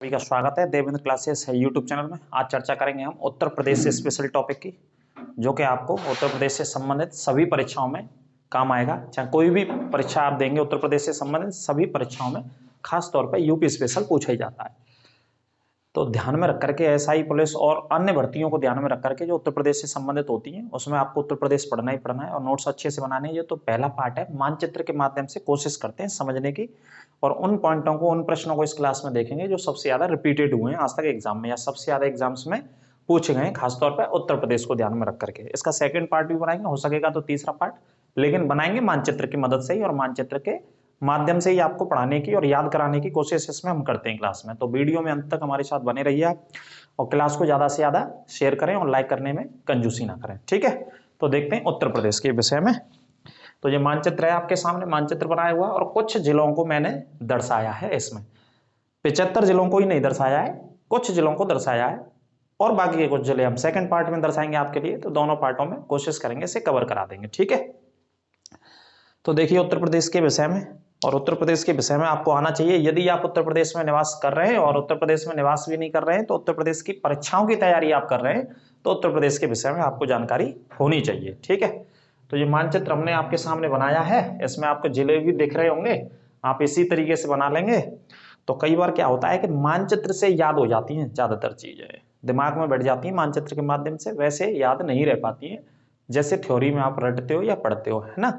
सभी का स्वागत है देवेंद्र क्लासेस है यूट्यूब चैनल में। आज चर्चा करेंगे हम उत्तर प्रदेश से स्पेशल टॉपिक की, जो कि आपको उत्तर प्रदेश से संबंधित सभी परीक्षाओं में काम आएगा। चाहे कोई भी परीक्षा आप देंगे, उत्तर प्रदेश से संबंधित सभी परीक्षाओं में खास तौर पर यूपी स्पेशल पूछा ही जाता है। तो ध्यान में रख करके एसआई पुलिस और अन्य भर्तियों को ध्यान में रख करके जो उत्तर प्रदेश से संबंधित होती हैं उसमें आपको उत्तर प्रदेश पढ़ना ही पढ़ना है और नोट्स अच्छे से बनाने हैं। ये तो पहला पार्ट है। मानचित्र के माध्यम से कोशिश करते हैं समझने की और उन पॉइंटों को, उन प्रश्नों को इस क्लास में देखेंगे जो सबसे ज्यादा रिपीटेड हुए हैं आज तक एग्जाम में या सबसे ज्यादा एग्जाम्स में पूछे गए हैं, खासतौर पर उत्तर प्रदेश को ध्यान में रख करके। इसका सेकंड पार्ट भी बनाएंगे, हो सकेगा तो तीसरा पार्ट, लेकिन बनाएंगे मानचित्र की मदद से ही और मानचित्र के माध्यम से ही आपको पढ़ाने की और याद कराने की कोशिश इसमें हम करते हैं क्लास में। तो वीडियो में अंत तक हमारे साथ बने रहिए आप और क्लास को ज्यादा से ज्यादा शेयर करें और लाइक करने में कंजूसी ना करें, ठीक है। तो देखते हैं उत्तर प्रदेश के विषय में। तो ये मानचित्र है आपके सामने, मानचित्र बनाया हुआ और कुछ जिलों को मैंने दर्शाया है। इसमें 75 जिलों को ही नहीं दर्शाया है, कुछ जिलों को दर्शाया है और बाकी के कुछ जिले हम सेकंड पार्ट में दर्शाएंगे आपके लिए। तो दोनों पार्टों में कोशिश करेंगे इसे कवर करा देंगे, ठीक है। तो देखिए उत्तर प्रदेश के विषय में, और उत्तर प्रदेश के विषय में आपको आना चाहिए। यदि आप उत्तर प्रदेश में निवास कर रहे हैं और उत्तर प्रदेश में निवास भी नहीं कर रहे हैं तो उत्तर प्रदेश की परीक्षाओं की तैयारी आप कर रहे हैं तो उत्तर प्रदेश के विषय में आपको जानकारी होनी चाहिए, ठीक है। तो ये मानचित्र हमने आपके सामने बनाया है, इसमें आपको जिले भी दिख रहे होंगे, आप इसी तरीके से बना लेंगे। तो कई बार क्या होता है कि मानचित्र से याद हो जाती हैं, ज्यादातर चीजें दिमाग में बैठ जाती हैं मानचित्र के माध्यम से, वैसे याद नहीं रह पाती हैं जैसे थ्योरी में आप रटते हो या पढ़ते हो, है ना।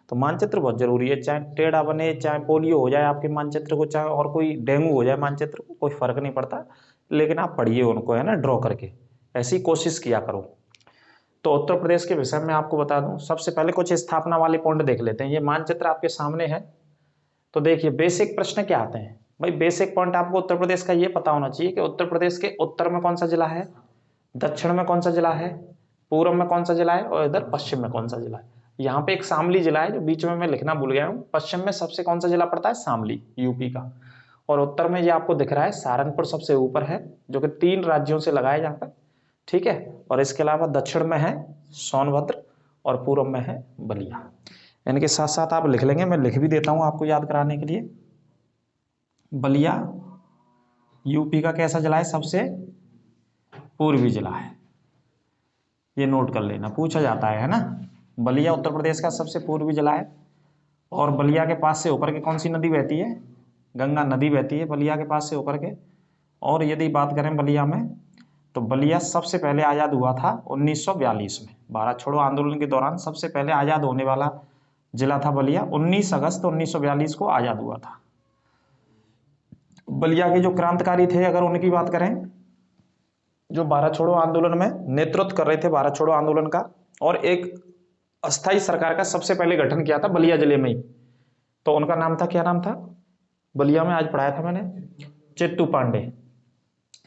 तो मानचित्र बहुत जरूरी है, चाहे टेढ़ा बने, चाहे पोलियो हो जाए आपके मानचित्र को, चाहे और कोई डेंगू हो जाए मानचित्र को, कोई फर्क नहीं पड़ता, लेकिन आप पढ़िए उनको, है ना, ड्रॉ करके, ऐसी कोशिश किया करो। तो उत्तर प्रदेश के विषय में आपको बता दूं, सबसे पहले कुछ स्थापना वाले पॉइंट देख लेते हैं। ये मानचित्र आपके सामने है। तो देखिए बेसिक प्रश्न क्या आते हैं भाई। बेसिक पॉइंट आपको उत्तर प्रदेश का ये पता होना चाहिए कि उत्तर प्रदेश के उत्तर में कौन सा जिला है, दक्षिण में कौन सा जिला है, पूर्व में कौन सा जिला है और इधर पश्चिम में कौन सा जिला है। यहाँ पे एक शामली जिला है जो बीच में मैं लिखना भूल गया हूँ। पश्चिम में सबसे कौन सा जिला पड़ता है, शामली, यूपी का। और उत्तर में ये आपको दिख रहा है सहारनपुर सबसे ऊपर है, जो कि 3 राज्यों से लगा है यहाँ पे, ठीक है। और इसके अलावा दक्षिण में है सोनभद्र और पूर्व में है बलिया। इनके साथ साथ आप लिख लेंगे, मैं लिख भी देता हूँ आपको याद कराने के लिए। बलिया यूपी का कैसा जिला है, सबसे पूर्वी जिला है, ये नोट कर लेना, पूछा जाता है ना। बलिया उत्तर प्रदेश का सबसे पूर्वी जिला है और बलिया के पास से होकर के कौन सी नदी बहती है, गंगा नदी बहती है बलिया के पास से होकर के। और यदि बात करें बलिया में, तो बलिया सबसे पहले आजाद हुआ था 1942 में, भारत छोड़ो आंदोलन के दौरान सबसे पहले आजाद होने वाला जिला था बलिया। 19 अगस्त 1942 को आजाद हुआ था। बलिया के जो क्रांतिकारी थे, अगर उनकी बात करें, जो भारत छोड़ो आंदोलन में नेतृत्व कर रहे थे भारत छोड़ो आंदोलन का, और एक अस्थाई सरकार का सबसे पहले गठन किया था बलिया जिले में ही, तो उनका नाम था, क्या नाम था, बलिया में आज पढ़ाया था मैंने, चित्तू पांडे।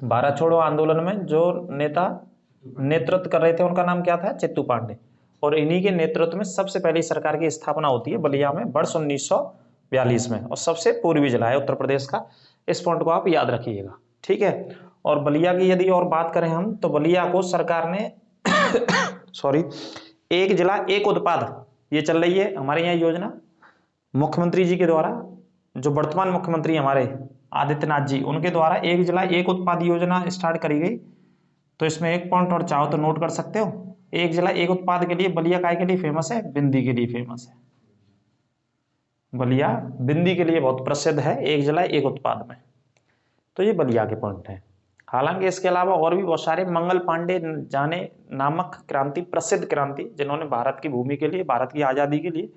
भारत छोड़ो आंदोलन में जो नेता नेतृत्व कर रहे थे उनका नाम क्या था, चित्तू पांडे। और इन्हीं के नेतृत्व में सबसे पहली सरकार की स्थापना होती है बलिया में वर्ष 1942 में, और सबसे पूर्वी जिला है उत्तर प्रदेश का। इस पॉइंट को आप याद रखिएगा, ठीक है। और बलिया की यदि और बात करें हम, तो बलिया को सरकार ने सॉरी, एक जिला एक उत्पाद, ये चल रही है हमारे यहाँ योजना मुख्यमंत्री जी के द्वारा, जो वर्तमान मुख्यमंत्री हमारे आदित्यनाथ जी, उनके द्वारा एक जिला एक उत्पाद योजना स्टार्ट करी गई। तो इसमें एक पॉइंट और चाहो तो नोट कर सकते हो, एक जिला एक उत्पाद के लिए बलिया काय के लिए फेमस है, बिंदी के लिए फेमस है। बलिया बिंदी के लिए बहुत प्रसिद्ध है, एक जिला एक उत्पाद में। तो ये बलिया के पॉइंट है। हालांकि इसके अलावा और भी बहुत सारे, मंगल पांडे जाने नामक क्रांति, प्रसिद्ध क्रांति, जिन्होंने भारत की भूमि के लिए, भारत की आजादी के लिए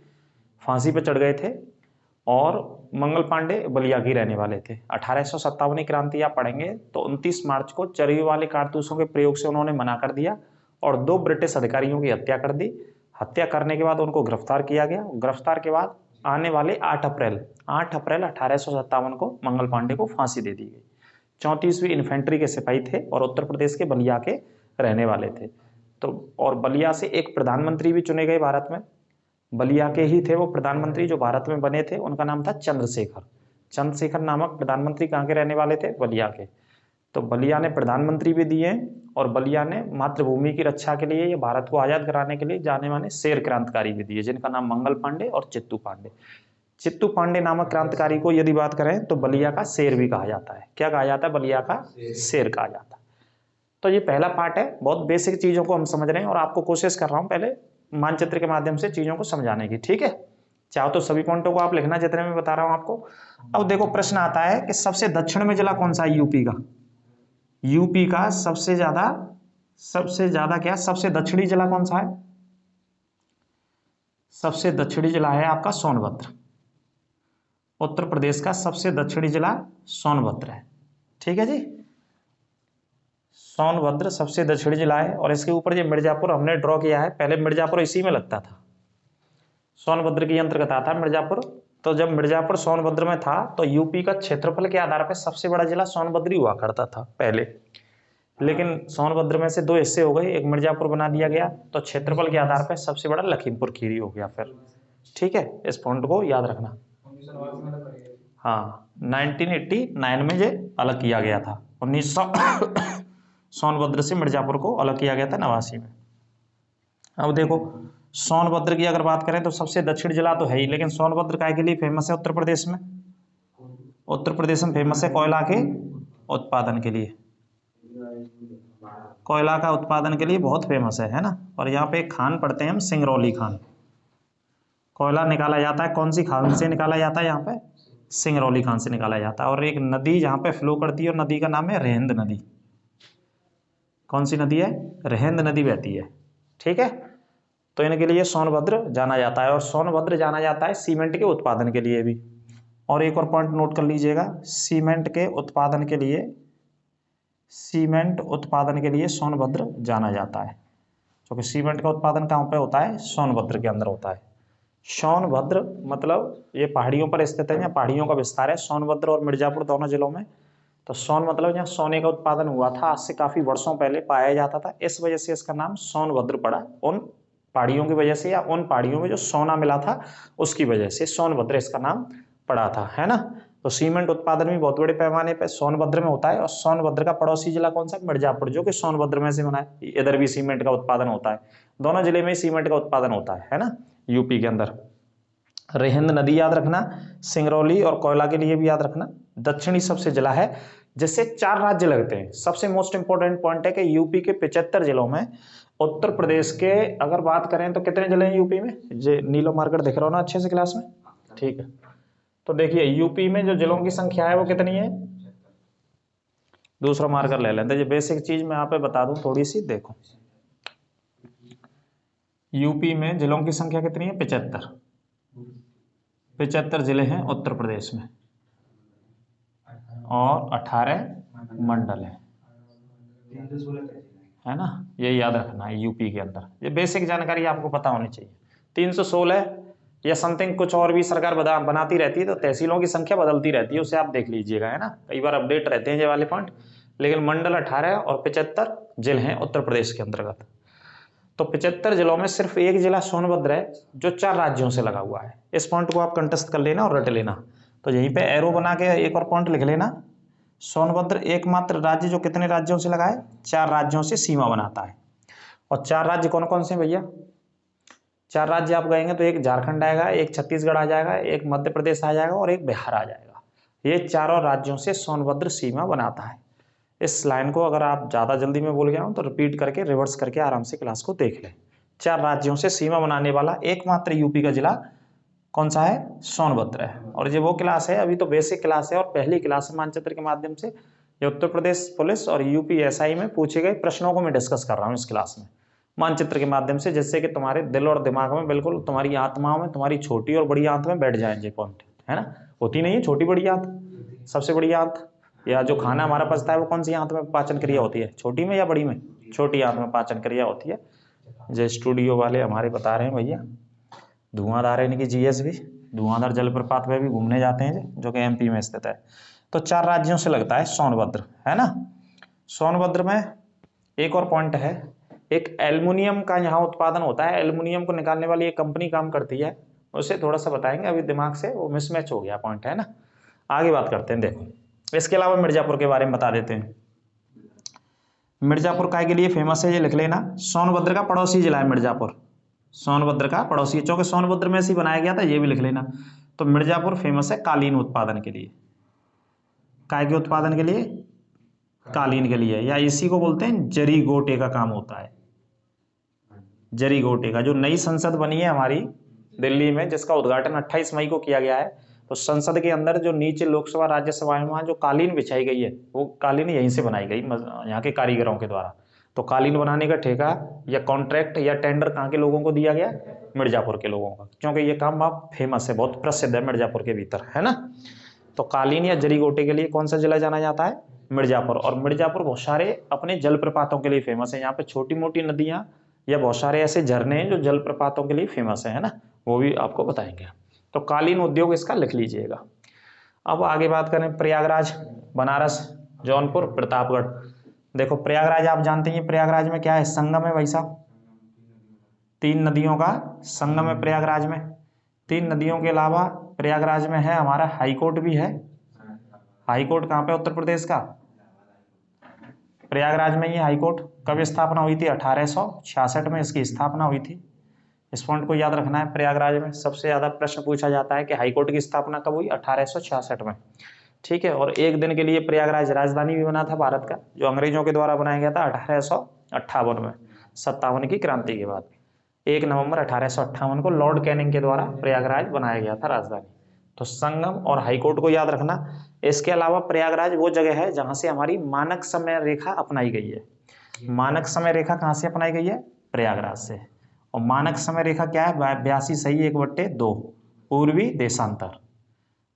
फांसी पर चढ़ गए थे, और मंगल पांडे बलिया की रहने वाले थे। 1857 क्रांति आप पढ़ेंगे तो 29 मार्च को चरबी वाले कारतूसों के प्रयोग से उन्होंने मना कर दिया और 2 ब्रिटिश अधिकारियों की हत्या कर दी। हत्या करने के बाद उनको गिरफ्तार किया गया। गिरफ्तार के बाद आने वाले 8 अप्रैल 1857 को मंगल पांडे को फांसी दे दी गई। 34वीं इन्फेंट्री के सिपाही थे और उत्तर प्रदेश के बलिया के रहने वाले थे। तो और बलिया से एक प्रधानमंत्री भी चुने गए भारत में, बलिया के ही थे वो प्रधानमंत्री जो भारत में बने थे, उनका नाम था चंद्रशेखर। चंद्रशेखर नामक प्रधानमंत्री कहाँ के रहने वाले थे, बलिया के। तो बलिया ने प्रधानमंत्री भी दिए और बलिया ने मातृभूमि की रक्षा के लिए, ये भारत को आजाद कराने के लिए जाने माने शेर क्रांतिकारी भी दिए, जिनका नाम मंगल पांडे और चित्तू पांडे। चित्तू पांडे नामक क्रांतिकारी को यदि बात करें तो बलिया का शेर भी कहा जाता है। क्या कहा जाता है? बलिया का शेर कहा जाता है। तो ये पहला पार्ट है, बहुत बेसिक चीजों को हम समझ रहे हैं और आपको कोशिश कर रहा हूं पहले मानचित्र के माध्यम से चीजों को समझाने की, ठीक है। चाहो तो सभी पॉइंटों को आप लिखना जितने में बता रहा हूं आपको। अब देखो प्रश्न आता है कि सबसे दक्षिण में जिला कौन सा है यूपी का? यूपी का सबसे ज्यादा क्या, सबसे दक्षिणी जिला कौन सा है? सबसे दक्षिणी जिला है आपका सोनभद्र। उत्तर प्रदेश का सबसे दक्षिणी जिला सोनभद्र है, ठीक है जी। सोनभद्र सबसे दक्षिणी जिला है और इसके ऊपर ये मिर्जापुर हमने ड्रॉ किया है। पहले मिर्जापुर इसी में लगता था, सोनभद्र के अंतर्गत आता मिर्जापुर। तो जब मिर्जापुर सोनभद्र में था तो यूपी का क्षेत्रफल के आधार पर सबसे बड़ा जिला सोनभद्र ही हुआ करता था पहले, लेकिन सोनभद्र में से दो हिस्से हो गए, एक मिर्जापुर बना दिया गया, तो क्षेत्रफल के आधार पर सबसे बड़ा लखीमपुर खीरी हो गया फिर, ठीक है। इस पॉइंट को याद रखना। हाँ, 1989 में ये अलग किया गया था। 1900 सोनभद्र से मिर्जापुर को अलग किया गया था 89 में। अब देखो सोनभद्र की अगर बात करें तो सबसे दक्षिण जिला तो है ही, लेकिन सोनभद्र काय के लिए फेमस है उत्तर प्रदेश में? उत्तर प्रदेश में फेमस है कोयला के उत्पादन के लिए। कोयला का उत्पादन के लिए बहुत फेमस है ना। और यहाँ पे एक खान पढ़ते हैं हम, सिंगरौली खान। कोयला निकाला जाता है, कौन सी खान से निकाला जाता है? यहाँ पे सिंगरौली खान से निकाला जाता है। और एक नदी यहाँ पे फ्लो करती है और नदी का नाम है रेहंद नदी। कौन सी नदी है? रेहंद नदी बहती है, ठीक है। तो इनके लिए सोनभद्र जाना जाता है और सोनभद्र जाना जाता है सीमेंट के उत्पादन के लिए भी। और एक और पॉइंट नोट कर लीजिएगा, सीमेंट के उत्पादन के लिए, सीमेंट उत्पादन के लिए सोनभद्र जाना जाता है, क्योंकि सीमेंट का उत्पादन कहाँ पे होता है? सोनभद्र के अंदर होता है। सोनभद्र मतलब ये पहाड़ियों पर स्थित है, या पहाड़ियों का विस्तार है सोनभद्र और मिर्जापुर दोनों जिलों में। तो सोन मतलब यहाँ सोने का उत्पादन हुआ था, आज से काफी वर्षों पहले पाया जाता था, इस वजह से इसका नाम सोनभद्र पड़ा। उन पहाड़ियों की वजह से, या उन पहाड़ियों में जो सोना मिला था उसकी वजह से सोनभद्र इसका नाम पड़ा था, है ना। तो सीमेंट उत्पादन भी बहुत बड़े पैमाने पर सोनभद्र में होता है। और सोनभद्र का पड़ोसी जिला कौन सा? मिर्जापुर, जो कि सोनभद्र में से बना है। इधर भी सीमेंट का उत्पादन होता है, दोनों जिले में सीमेंट का उत्पादन होता है ना, यूपी के अंदर। रेहंद नदी याद रखना, सिंगरौली और कोयला के लिए भी याद रखना। दक्षिणी सबसे जिला है जिससे 4 राज्य लगते हैं। सबसे मोस्ट इंपोर्टेंट पॉइंट है कि यूपी के 75 जिलों में, उत्तर प्रदेश के अगर बात करें तो कितने जिले हैं यूपी में? जो नीलो मार्कर दिख रहा हो ना अच्छे से क्लास में, ठीक है। तो देखिए यूपी में जो जिलों की संख्या है वो कितनी है? दूसरा मार्कर ले लेते हैं। ये बेसिक चीज मैं यहाँ पे बता दूं थोड़ी सी, देखो यूपी में जिलों की संख्या कितनी है? 75 जिले हैं उत्तर प्रदेश में और 18 मंडल है ना। ये याद रखना है यूपी के अंदर, ये बेसिक जानकारी आपको पता होनी चाहिए। 316 या समथिंग कुछ और भी सरकार बनाती रहती है, तो तहसीलों की संख्या बदलती रहती है, उसे आप देख लीजिएगा, है ना। कई बार अपडेट रहते हैं ये वाले पॉइंट। लेकिन मंडल 18 और 75 जिले हैं उत्तर प्रदेश के अंतर्गत। तो 75 जिलों में सिर्फ एक जिला सोनभद्र है जो 4 राज्यों से लगा हुआ है। इस पॉइंट को आप कंटेस्ट कर लेना और रट लेना। तो यहीं पे एरो बना के एक और पॉइंट लिख लेना, सोनभद्र एकमात्र राज्य जो कितने राज्यों से लगा है? 4 राज्यों से सीमा बनाता है। और 4 राज्य कौन कौन से भैया? 4 राज्य आप कहेंगे तो एक झारखंड आएगा, एक छत्तीसगढ़ आ जाएगा, एक मध्य प्रदेश आ जाएगा और एक बिहार आ जाएगा। ये चारों राज्यों से सोनभद्र सीमा बनाता है। इस लाइन को अगर आप ज़्यादा जल्दी में भूल गया हो तो रिपीट करके, रिवर्स करके आराम से क्लास को देख लें। 4 राज्यों से सीमा बनाने वाला एकमात्र यूपी का जिला कौन सा है? सोनभद्र है। और ये वो क्लास है, अभी तो बेसिक क्लास है और पहली क्लास है मानचित्र के माध्यम से। ये उत्तर प्रदेश पुलिस और यूपी एसआई में पूछे गए प्रश्नों को मैं डिस्कस कर रहा हूँ इस क्लास में मानचित्र के माध्यम से, जिससे कि तुम्हारे दिल और दिमाग में, बिल्कुल तुम्हारी आत्माओं में, तुम्हारी छोटी और बड़ी आंत में बैठ जाए पॉइंट, है ना। होती नहीं है छोटी बड़ी आंत, सबसे बड़ी आंत, या जो खाना हमारा पचता है वो कौन सी आंत में पाचन क्रिया होती है? छोटी में या बड़ी में? छोटी आंत में पाचन क्रिया होती है। जो स्टूडियो वाले हमारे बता रहे हैं भैया, धुआंधार है इनकी जीएस भी, धुआंधार जलप्रपात में भी घूमने जाते हैं जो कि एमपी में स्थित है। तो 4 राज्यों से लगता है सोनभद्र, है ना। सोनभद्र में एक और पॉइंट है, एक एल्युमिनियम का यहाँ उत्पादन होता है। एल्युमिनियम को निकालने वाली एक कंपनी काम करती है, उसे थोड़ा सा बताएंगे, अभी दिमाग से वो मिसमैच हो गया पॉइंट, है ना। आगे बात करते हैं। देखो इसके अलावा मिर्जापुर के बारे में बता देते हैं। मिर्जापुर काय के लिए फेमस है? ये लिख लेना, सोनभद्र का पड़ोसी जिला है मिर्जापुर। सोनभद्र का पड़ोसी, चूंकि सोनभद्र में से बनाया गया था, ये भी लिख लेना। तो मिर्जापुर फेमस है कालीन उत्पादन के लिए। काय के उत्पादन के लिए? कालीन के लिए, या इसी को बोलते हैं जरी गोटे का काम होता है। जरी गोटे का, जो नई संसद बनी है हमारी दिल्ली में, जिसका उद्घाटन 28 मई को किया गया है, तो संसद के अंदर जो नीचे लोकसभा राज्यसभा में वहां जो कालीन बिछाई गई है, वो कालीन यहीं से बनाई गई यहाँ के कारीगरों के द्वारा। तो कालीन बनाने का ठेका या कॉन्ट्रैक्ट या टेंडर कहाँ के लोगों को दिया गया? मिर्जापुर के लोगों का, क्योंकि ये काम बहुत फेमस है, बहुत प्रसिद्ध है मिर्जापुर के भीतर, है ना। तो कालीन या जरी गोटे के लिए कौन सा जिला जाना जाता है? मिर्जापुर। और मिर्जापुर बहुत सारे अपने जलप्रपातों के लिए फेमस है। यहाँ पे छोटी मोटी नदियां या बहुत सारे ऐसे झरने हैं जो जलप्रपातों के लिए फेमस है ना, वो भी आपको बताएंगे। तो कालीन उद्योग इसका लिख लीजिएगा। अब आगे बात करें प्रयागराज, बनारस, जौनपुर, प्रतापगढ़। देखो प्रयागराज आप जानते हैं, प्रयागराज में क्या है? संगम है भाई साहब, 3 नदियों का संगम है प्रयागराज में। 3 नदियों के अलावा प्रयागराज में है हमारा हाईकोर्ट भी है। हाईकोर्ट कहाँ पे? उत्तर प्रदेश का प्रयागराज में। ये हाईकोर्ट कब स्थापना हुई थी? 1866 में इसकी स्थापना हुई थी। इस पॉइंट को याद रखना है। प्रयागराज में सबसे ज्यादा प्रश्न पूछा जाता है कि हाईकोर्ट की स्थापना कब हुई? 1866 में, ठीक है। और एक दिन के लिए प्रयागराज राजधानी भी बना था भारत का, जो अंग्रेजों के द्वारा बनाया गया था 1858 में, 57 की क्रांति के बाद। 1 नवंबर 1858 को लॉर्ड कैनिंग के द्वारा प्रयागराज बनाया गया था राजधानी। तो संगम और हाईकोर्ट को याद रखना। इसके अलावा प्रयागराज वो जगह है जहां से हमारी मानक समय रेखा अपनाई गई है। मानक समय रेखा कहां से अपनाई गई है? प्रयागराज से। और मानक समय रेखा क्या है? 82 पूर्वी देशांतर।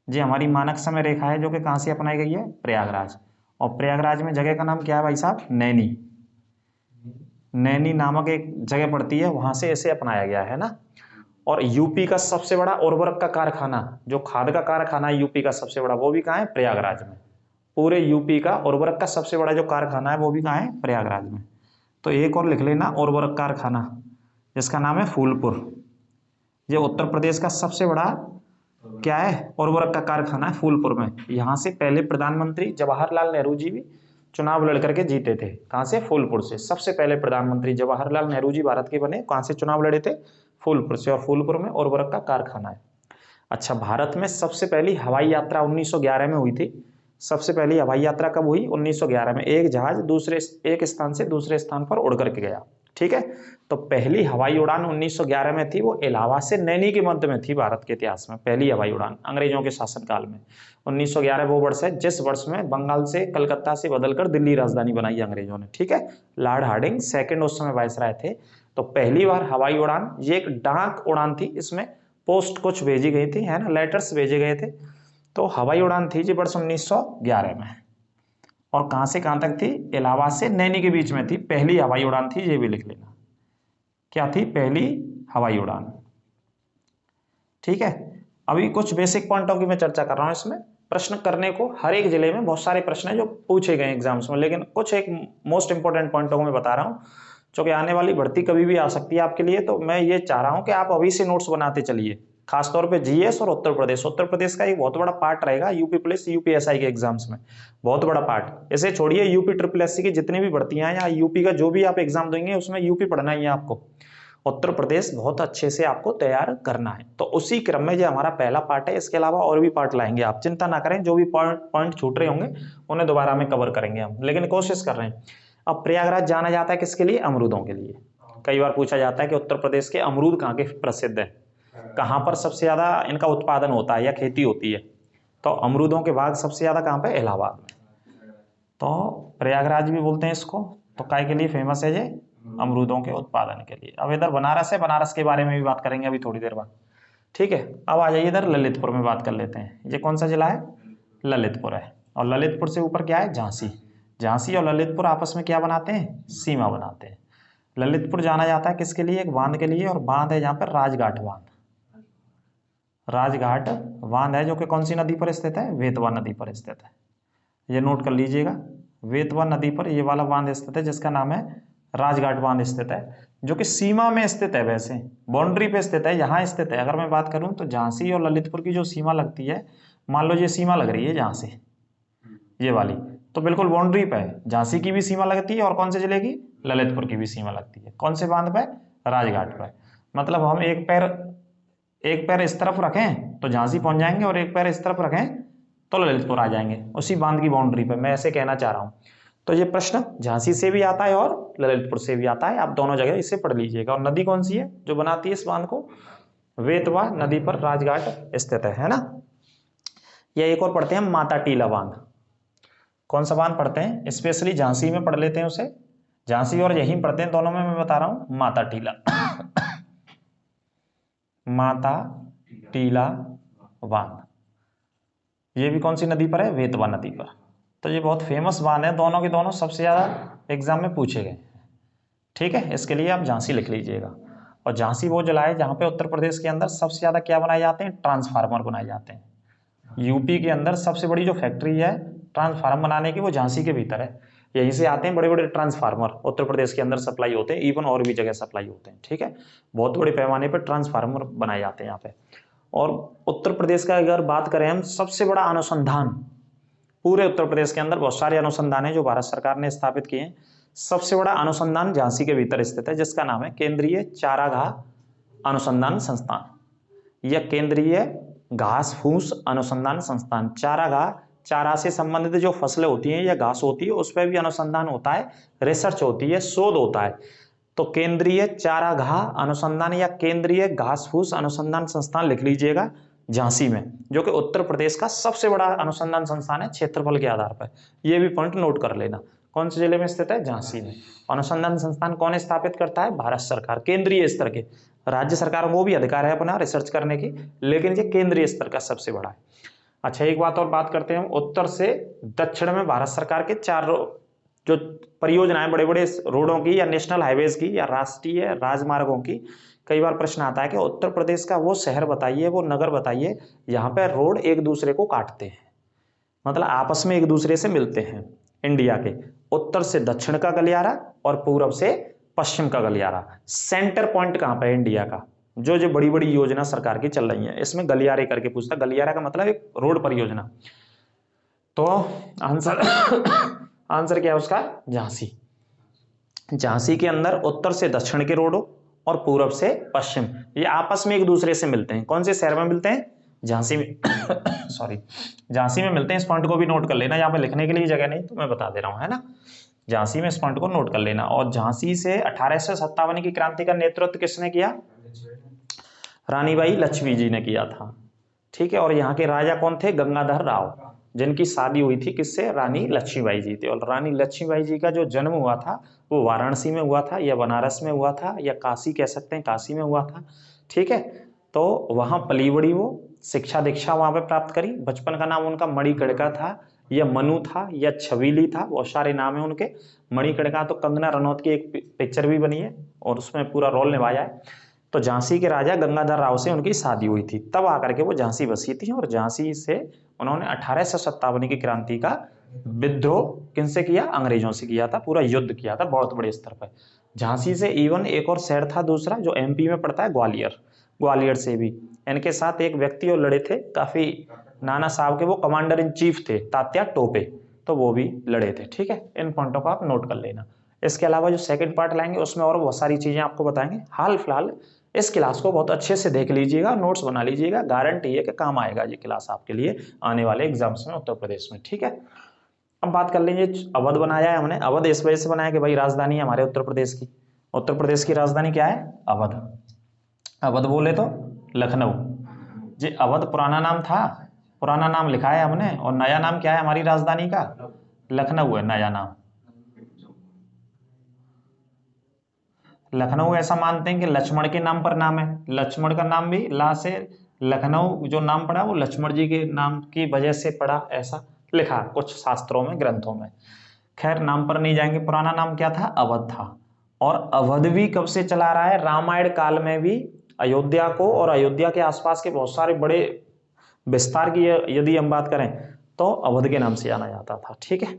जी हमारी मानक समय रेखा है, जो कि कहां से अपनाई गई है? प्रयागराज। और प्रयागराज में जगह का नाम क्या है भाई साहब? नैनी। नैनी नामक एक जगह पड़ती है, वहां से इसे अपनाया गया है ना। और यूपी का सबसे बड़ा उर्वरक का कारखाना, जो खाद का कारखाना है यूपी का सबसे बड़ा, वो भी कहाँ है? प्रयागराज में। पूरे यूपी का उर्वरक का सबसे बड़ा जो कारखाना है वो भी कहाँ है? प्रयागराज में। तो एक और लिख लेना, उर्वरक कारखाना, जिसका नाम है फूलपुर। ये उत्तर प्रदेश का सबसे बड़ा क्या है? उर्वरक का कारखाना है फूलपुर में। यहाँ से पहले प्रधानमंत्री जवाहरलाल नेहरू जी भी चुनाव लड़ करके जीते थे। कहाँ से? फूलपुर से। सबसे पहले प्रधानमंत्री जवाहरलाल नेहरू जी भारत के बने, कहाँ से चुनाव लड़े थे? फूलपुर से। और फूलपुर में उर्वरक का कारखाना है। अच्छा, भारत में सबसे पहली हवाई यात्रा 1911 में हुई थी। सबसे पहली हवाई यात्रा कब हुई? 1911 में। एक जहाज एक स्थान से दूसरे स्थान पर उड़ करके गया, ठीक है। तो पहली हवाई उड़ान 1911 में थी, वो इलाहाबाद से नैनी के मध्य में थी। भारत के इतिहास में पहली हवाई उड़ान अंग्रेजों के शासनकाल में। 1911 वो वर्ष है जिस वर्ष में बंगाल से, कलकत्ता से बदलकर दिल्ली राजधानी बनाई अंग्रेजों ने, ठीक है। लॉर्ड हार्डिंग सेकंड उस समय वायसराय थे। तो पहली बार हवाई उड़ान, ये एक डाक उड़ान थी, इसमें पोस्ट कुछ भेजी गई थी, है ना, लेटर्स भेजे गए थे। तो हवाई उड़ान थी जी वर्ष 1911 में। और कहां से कहां तक थी? इलाहाबाद से नैनी के बीच में थी, पहली हवाई उड़ान थी, ये भी लिख लेना। क्या थी? पहली हवाई उड़ान, ठीक है। अभी कुछ बेसिक पॉइंटों की मैं चर्चा कर रहा हूं। इसमें प्रश्न करने को हर एक जिले में बहुत सारे प्रश्न है जो पूछे गए एग्जाम्स में, लेकिन कुछ एक मोस्ट इंपोर्टेंट पॉइंटों को मैं बता रहा हूं, जो कि आने वाली भर्ती कभी भी आ सकती है आपके लिए। तो मैं ये चाह रहा हूं कि आप अभी से नोट्स बनाते चलिए, खासतौर पे जीएस और उत्तर प्रदेश। उत्तर प्रदेश का एक बहुत बड़ा पार्ट रहेगा यूपी पुलिस यूपीएसआई के एग्जाम्स में, बहुत बड़ा पार्ट। इसे छोड़िए, यूपी ट्रिपल एससी की जितनी भी भर्तियां हैं या यूपी का जो भी आप एग्जाम देंगे उसमें यूपी पढ़ना ही है आपको। उत्तर प्रदेश बहुत अच्छे से आपको तैयार करना है। तो उसी क्रम में जो हमारा पहला पार्ट है, इसके अलावा और भी पार्ट लाएंगे, आप चिंता ना करें। जो भी पॉइंट छूट रहे होंगे उन्हें दोबारा में कवर करेंगे हम, लेकिन कोशिश कर रहे हैं। अब प्रयागराज जाना जाता है किसके लिए? अमरूदों के लिए। कई बार पूछा जाता है कि उत्तर प्रदेश के अमरूद कहाँ के प्रसिद्ध है, कहाँ पर सबसे ज्यादा इनका उत्पादन होता है या खेती होती है। तो अमरूदों के बाग सबसे ज्यादा कहाँ पे? इलाहाबाद में। तो प्रयागराज भी बोलते हैं इसको। तो काय के लिए फेमस है? ये अमरूदों के उत्पादन के लिए। अब इधर बनारस है, बनारस के बारे में भी बात करेंगे अभी थोड़ी देर बाद, ठीक है। अब आ जाइए इधर ललितपुर में बात कर लेते हैं। ये कौन सा जिला है? ललितपुर है। और ललितपुर से ऊपर क्या है? झांसी। झांसी और ललितपुर आपस में क्या बनाते हैं? सीमा बनाते हैं। ललितपुर जाना जाता है किसके लिए? एक बांध के लिए, और बांध है जहाँ पर राजघाट बांध। राजघाट बांध है जो कि कौन सी नदी पर स्थित है? बेतवा नदी पर स्थित है। ये नोट कर लीजिएगा, बेतवा नदी पर ये वाला बांध स्थित है, जिसका नाम है राजघाट बांध स्थित है, जो कि सीमा में स्थित है, वैसे बाउंड्री पे स्थित है, यहाँ स्थित है। अगर मैं बात करूं तो झांसी और ललितपुर की जो सीमा लगती है, मान लो ये सीमा लग रही है जहाँ से, ये वाली, तो बिल्कुल बाउंड्री पे है। झांसी की भी सीमा लगती है और कौन से जिले की? ललितपुर की भी सीमा लगती है। कौन से बांध पे? राजघाट पे। मतलब हम एक पैर इस तरफ रखें तो झांसी पहुंच जाएंगे और एक पैर इस तरफ रखें तो ललितपुर आ जाएंगे, उसी बांध की बाउंड्री पर। मैं ऐसे कहना चाह रहा हूं। तो ये प्रश्न झांसी से भी आता है और ललितपुर से भी आता है, आप दोनों जगह इसे पढ़ लीजिएगा। और नदी कौन सी है जो बनाती है इस बांध को? वेतवा नदी पर राजघाट स्थित है ना। या एक और पढ़ते हैं माता टीला बांध। कौन सा बांध पढ़ते हैं? स्पेशली झांसी में पढ़ लेते हैं उसे, झांसी और यहीं पढ़ते हैं, दोनों में मैं बता रहा हूं। माता टीला माता टीला बांध, ये भी कौन सी नदी पर है? वेतवा नदी पर। तो ये बहुत फेमस बांध है, दोनों के दोनों सबसे ज्यादा एग्जाम में पूछे गए। ठीक है, इसके लिए आप झांसी लिख लीजिएगा। और झांसी वो जिला है जहां पे उत्तर प्रदेश के अंदर सबसे ज्यादा क्या बनाए जाते हैं? ट्रांसफार्मर बनाए जाते हैं। यूपी के अंदर सबसे बड़ी जो फैक्ट्री है ट्रांसफार्मर बनाने की, वो झांसी के भीतर है। यहीं से आते हैं बड़े बड़े ट्रांसफार्मर, उत्तर प्रदेश के अंदर सप्लाई होते हैं, इवन और भी जगह सप्लाई होते हैं। ठीक है, बहुत बड़े पैमाने पर ट्रांसफार्मर बनाए जाते हैं यहाँ पे। और उत्तर प्रदेश का अगर बात करें हम, सबसे बड़ा अनुसंधान पूरे उत्तर प्रदेश के अंदर, बहुत सारे अनुसंधान है जो भारत सरकार ने स्थापित किए हैं। सबसे बड़ा अनुसंधान झांसी के भीतर स्थित है, जिसका नाम है केंद्रीय चारागाह अनुसंधान संस्थान या केंद्रीय घास फूस अनुसंधान संस्थान। चारागाह, चारा से संबंधित जो फसलें होती हैं या घास होती है उस पर भी अनुसंधान होता है, रिसर्च होती है, शोध होता है। तो केंद्रीय चारागाह अनुसंधान या केंद्रीय घास फूस अनुसंधान संस्थान लिख लीजिएगा झांसी में, जो कि उत्तर प्रदेश का सबसे बड़ा अनुसंधान संस्थान है क्षेत्रफल के आधार पर। यह भी पॉइंट नोट कर लेना। कौन से जिले में स्थित है? झांसी में। अनुसंधान संस्थान कौन स्थापित करता है? भारत सरकार। केंद्रीय स्तर के, राज्य सरकारों को भी अधिकार है अपना रिसर्च करने की, लेकिन ये केंद्रीय स्तर का सबसे बड़ा है। अच्छा, एक बात और बात करते हैं हम, उत्तर से दक्षिण में भारत सरकार के 4 जो परियोजनाएं बड़े बड़े रोडों की या नेशनल हाईवेज की या राष्ट्रीय राजमार्गों की, कई बार प्रश्न आता है कि उत्तर प्रदेश का वो शहर बताइए, वो नगर बताइए यहाँ पे रोड एक दूसरे को काटते हैं, मतलब आपस में एक दूसरे से मिलते हैं। इंडिया के उत्तर से दक्षिण का गलियारा और पूर्व से पश्चिम का गलियारा। सेंटर पॉइंट कहाँ पे है इंडिया का? जो जो बड़ी बड़ी योजना सरकार की चल रही है, इसमें गलियारे करके पूछता। गलियारा का मतलब एक रोड परियोजना। तो आंसर आंसर क्या है उसका? झांसी। झांसी के अंदर उत्तर से दक्षिण के रोडों और पूर्व से पश्चिम, ये आपस में एक दूसरे से मिलते हैं। कौन से शहर में मिलते हैं? झांसी में सॉरी, झांसी में मिलते हैं। इस पॉइंट को भी नोट कर लेना, यहाँ पे लिखने के लिए जगह नहीं तो मैं बता दे रहा हूँ, है ना। झांसी में इस पॉइंट को नोट कर लेना। और झांसी से 1857 की क्रांति का नेतृत्व किसने किया? रानीबाई लक्ष्मी जी ने किया था। ठीक है, और यहाँ के राजा कौन थे? गंगाधर राव, जिनकी शादी हुई थी किससे? रानी लक्ष्मीबाई जी थी। और रानी लक्ष्मीबाई जी का जो जन्म हुआ था वो वाराणसी में हुआ था, या बनारस में हुआ था, या काशी कह सकते हैं, काशी में हुआ था। ठीक है, तो वहां पली बड़ी, वो शिक्षा दीक्षा वहां पे प्राप्त करी। बचपन का नाम उनका मणिकर्णिका था, या मनु था, या छबीली था, बहुत सारे नाम है उनके। मणिकर्णिका तो कंगना रनौत की एक पिक्चर भी बनी है और उसमें पूरा रोल निभाया है। तो झांसी के राजा गंगाधर राव से उनकी शादी हुई थी, तब आकर के वो झांसी बसी थी। और झांसी से उन्होंने 1857 की क्रांति का विद्रोह किनसे किया? अंग्रेजों से किया था, पूरा युद्ध किया था बहुत बड़े स्तर पर। झांसी से इवन एक और शहर था दूसरा जो एमपी में पड़ता है, ग्वालियर। ग्वालियर से भी इनके साथ एक व्यक्ति और लड़े थे, काफी नाना साहब के वो कमांडर इन चीफ थे, तात्या टोपे, तो वो भी लड़े थे। ठीक है, इन पॉइंटों को आप नोट कर लेना। इसके अलावा जो सेकंड पार्ट लाएंगे उसमें और बहुत सारी चीजें आपको बताएंगे। हाल फिलहाल इस क्लास को बहुत अच्छे से देख लीजिएगा, नोट्स बना लीजिएगा, गारंटी है कि काम आएगा ये क्लास आपके लिए आने वाले एग्जाम्स में उत्तर प्रदेश में। ठीक है, अब बात कर लेंगे, अवध बनाया है हमने। अवध इस वजह से बनाया कि भाई राजधानी है हमारे उत्तर प्रदेश की। उत्तर प्रदेश की राजधानी क्या है? अवध। अवध बोले तो लखनऊ। जी, अवध पुराना नाम था, पुराना नाम लिखा है हमने, और नया नाम क्या है हमारी राजधानी का? लखनऊ है नया नाम। लखनऊ ऐसा मानते हैं कि लक्ष्मण के नाम पर नाम है, लक्ष्मण का नाम भी ला से लखनऊ जो नाम पड़ा वो लक्ष्मण जी के नाम की वजह से पड़ा, ऐसा लिखा कुछ शास्त्रों में, ग्रंथों में। खैर, नाम पर नहीं जाएंगे। पुराना नाम क्या था? अवध था। और अवध भी कब से चला रहा है? रामायण काल में भी अयोध्या को और अयोध्या के आसपास के बहुत सारे बड़े विस्तार की यदि हम बात करें तो अवध के नाम से जाना जाता था। ठीक है,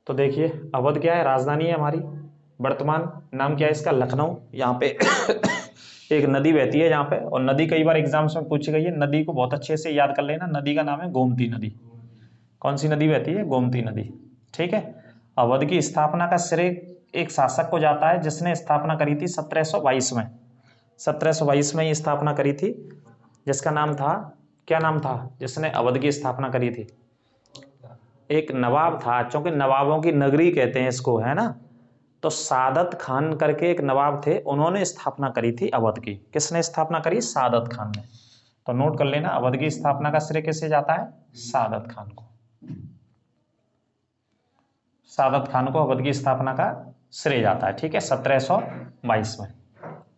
तो देखिए अवध क्या है? राजधानी है हमारी। वर्तमान नाम क्या है इसका? लखनऊ। यहाँ पे एक नदी बहती है यहाँ पे, और नदी कई बार एग्जाम्स में पूछी गई है। नदी को बहुत अच्छे से याद कर लेना। नदी का नाम है गोमती नदी। कौन सी नदी बहती है? गोमती नदी। ठीक है, अवध की स्थापना का श्रेय एक शासक को जाता है जिसने स्थापना करी थी 1722 में। 1722 में ये स्थापना करी थी। जिसका नाम था, क्या नाम था, जिसने अवध की स्थापना करी थी? एक नवाब था, क्योंकि नवाबों की नगरी कहते हैं इसको, है ना। तो सादत खान करके एक नवाब थे, उन्होंने स्थापना करी थी अवध की। किसने स्थापना करी? सादत खान ने। तो नोट कर लेना, अवध की स्थापना का श्रेय किसे जाता है? सादत खान को। सादत खान को अवध की स्थापना का श्रेय जाता है, ठीक है, 1722 में।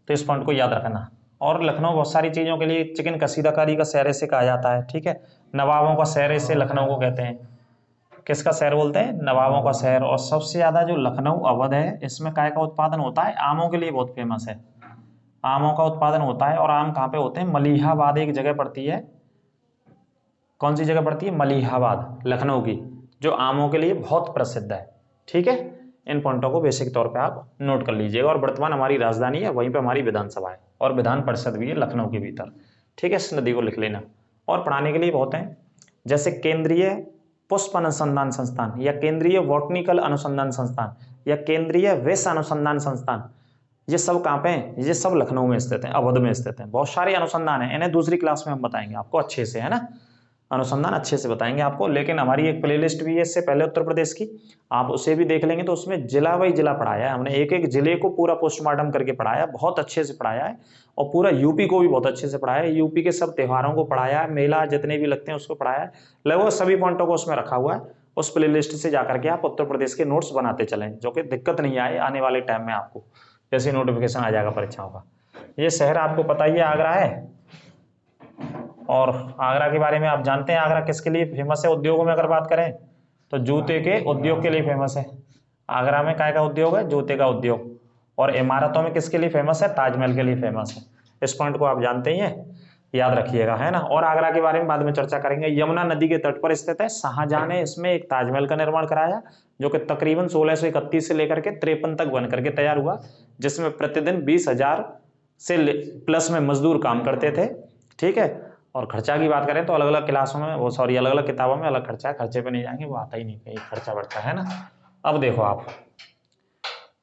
तो इस पॉइंट को याद रखना। और लखनऊ बहुत सारी चीजों के लिए चिकन कसीदाकारी का शहर से कहा जाता है, ठीक है। नवाबों का शहर से लखनऊ को कहते हैं। किसका शहर बोलते हैं? नवाबों का शहर। और सबसे ज्यादा जो लखनऊ अवध है, इसमें काय का उत्पादन होता है? आमों के लिए बहुत फेमस है। आमों का उत्पादन होता है। और आम कहाँ पे होते हैं? मलिहाबाद एक जगह पड़ती है। कौन सी जगह पड़ती है? मलिहाबाद, लखनऊ की, जो आमों के लिए बहुत प्रसिद्ध है, ठीक है। इन पॉइंटों को बेसिक तौर पे आप नोट कर लीजिएगा। और वर्तमान हमारी राजधानी है, वहीं पे हमारी विधानसभा है और विधान परिषद भी है लखनऊ के भीतर, ठीक है। इस नदी को लिख लेना। और पढ़ाने के लिए बहुत हैं, जैसे केंद्रीय पुष्प अनुसंधान संस्थान, या केंद्रीय बॉटनिकल अनुसंधान संस्थान, या केंद्रीय विश्व अनुसंधान संस्थान, ये सब कहाँ पे हैं? ये सब लखनऊ में स्थित हैं, अवध में स्थित हैं। बहुत सारे अनुसंधान हैं, इन्हें दूसरी क्लास में हम बताएंगे आपको अच्छे से, है ना। अनुसंधान अच्छे से बताएंगे आपको। लेकिन हमारी एक प्लेलिस्ट भी है इससे पहले उत्तर प्रदेश की, आप उसे भी देख लेंगे। तो उसमें जिला बाई जिला पढ़ाया है हमने, एक एक जिले को पूरा पोस्टमार्टम करके पढ़ाया, बहुत अच्छे से पढ़ाया है। और पूरा यूपी को भी बहुत अच्छे से पढ़ाया है, यूपी के सब त्योहारों को पढ़ाया है, मेला जितने भी लगते हैं उसको पढ़ाया है। लगभग सभी पॉइंटों को उसमें रखा हुआ है। उस प्लेलिस्ट से जाकर के आप उत्तर प्रदेश के नोट्स बनाते चलें, जो कि दिक्कत नहीं आए आने वाले टाइम में आपको, जैसे नोटिफिकेशन आ जाएगा परीक्षाओं का। ये शहर आपको पता ही है, आगरा है। और आगरा के बारे में आप जानते हैं, आगरा किसके लिए फेमस है? उद्योगों में अगर बात करें तो जूते के उद्योग के लिए फेमस है। आगरा में काय का उद्योग है? जूते का उद्योग। और इमारतों में किसके लिए फेमस है? ताजमहल के लिए फेमस है। इस पॉइंट को आप जानते ही हैं, याद रखिएगा, है ना। और आगरा के बारे में बाद में चर्चा करेंगे। यमुना नदी के तट पर स्थित है। शाहजहां ने इसमें एक ताजमहल का निर्माण कराया, जो कि तकरीबन 1631 से लेकर के 53 तक बन करके तैयार हुआ, जिसमें प्रतिदिन 20,000 से प्लस में मजदूर काम करते थे, ठीक है। और खर्चा की बात करें तो अलग अलग क्लासों में, वो सॉरी, अलग अलग किताबों में अलग खर्चा है, खर्चे पे नहीं जाएंगे, वो आता ही नहीं कहीं खर्चा बढ़ता है ना। अब देखो आप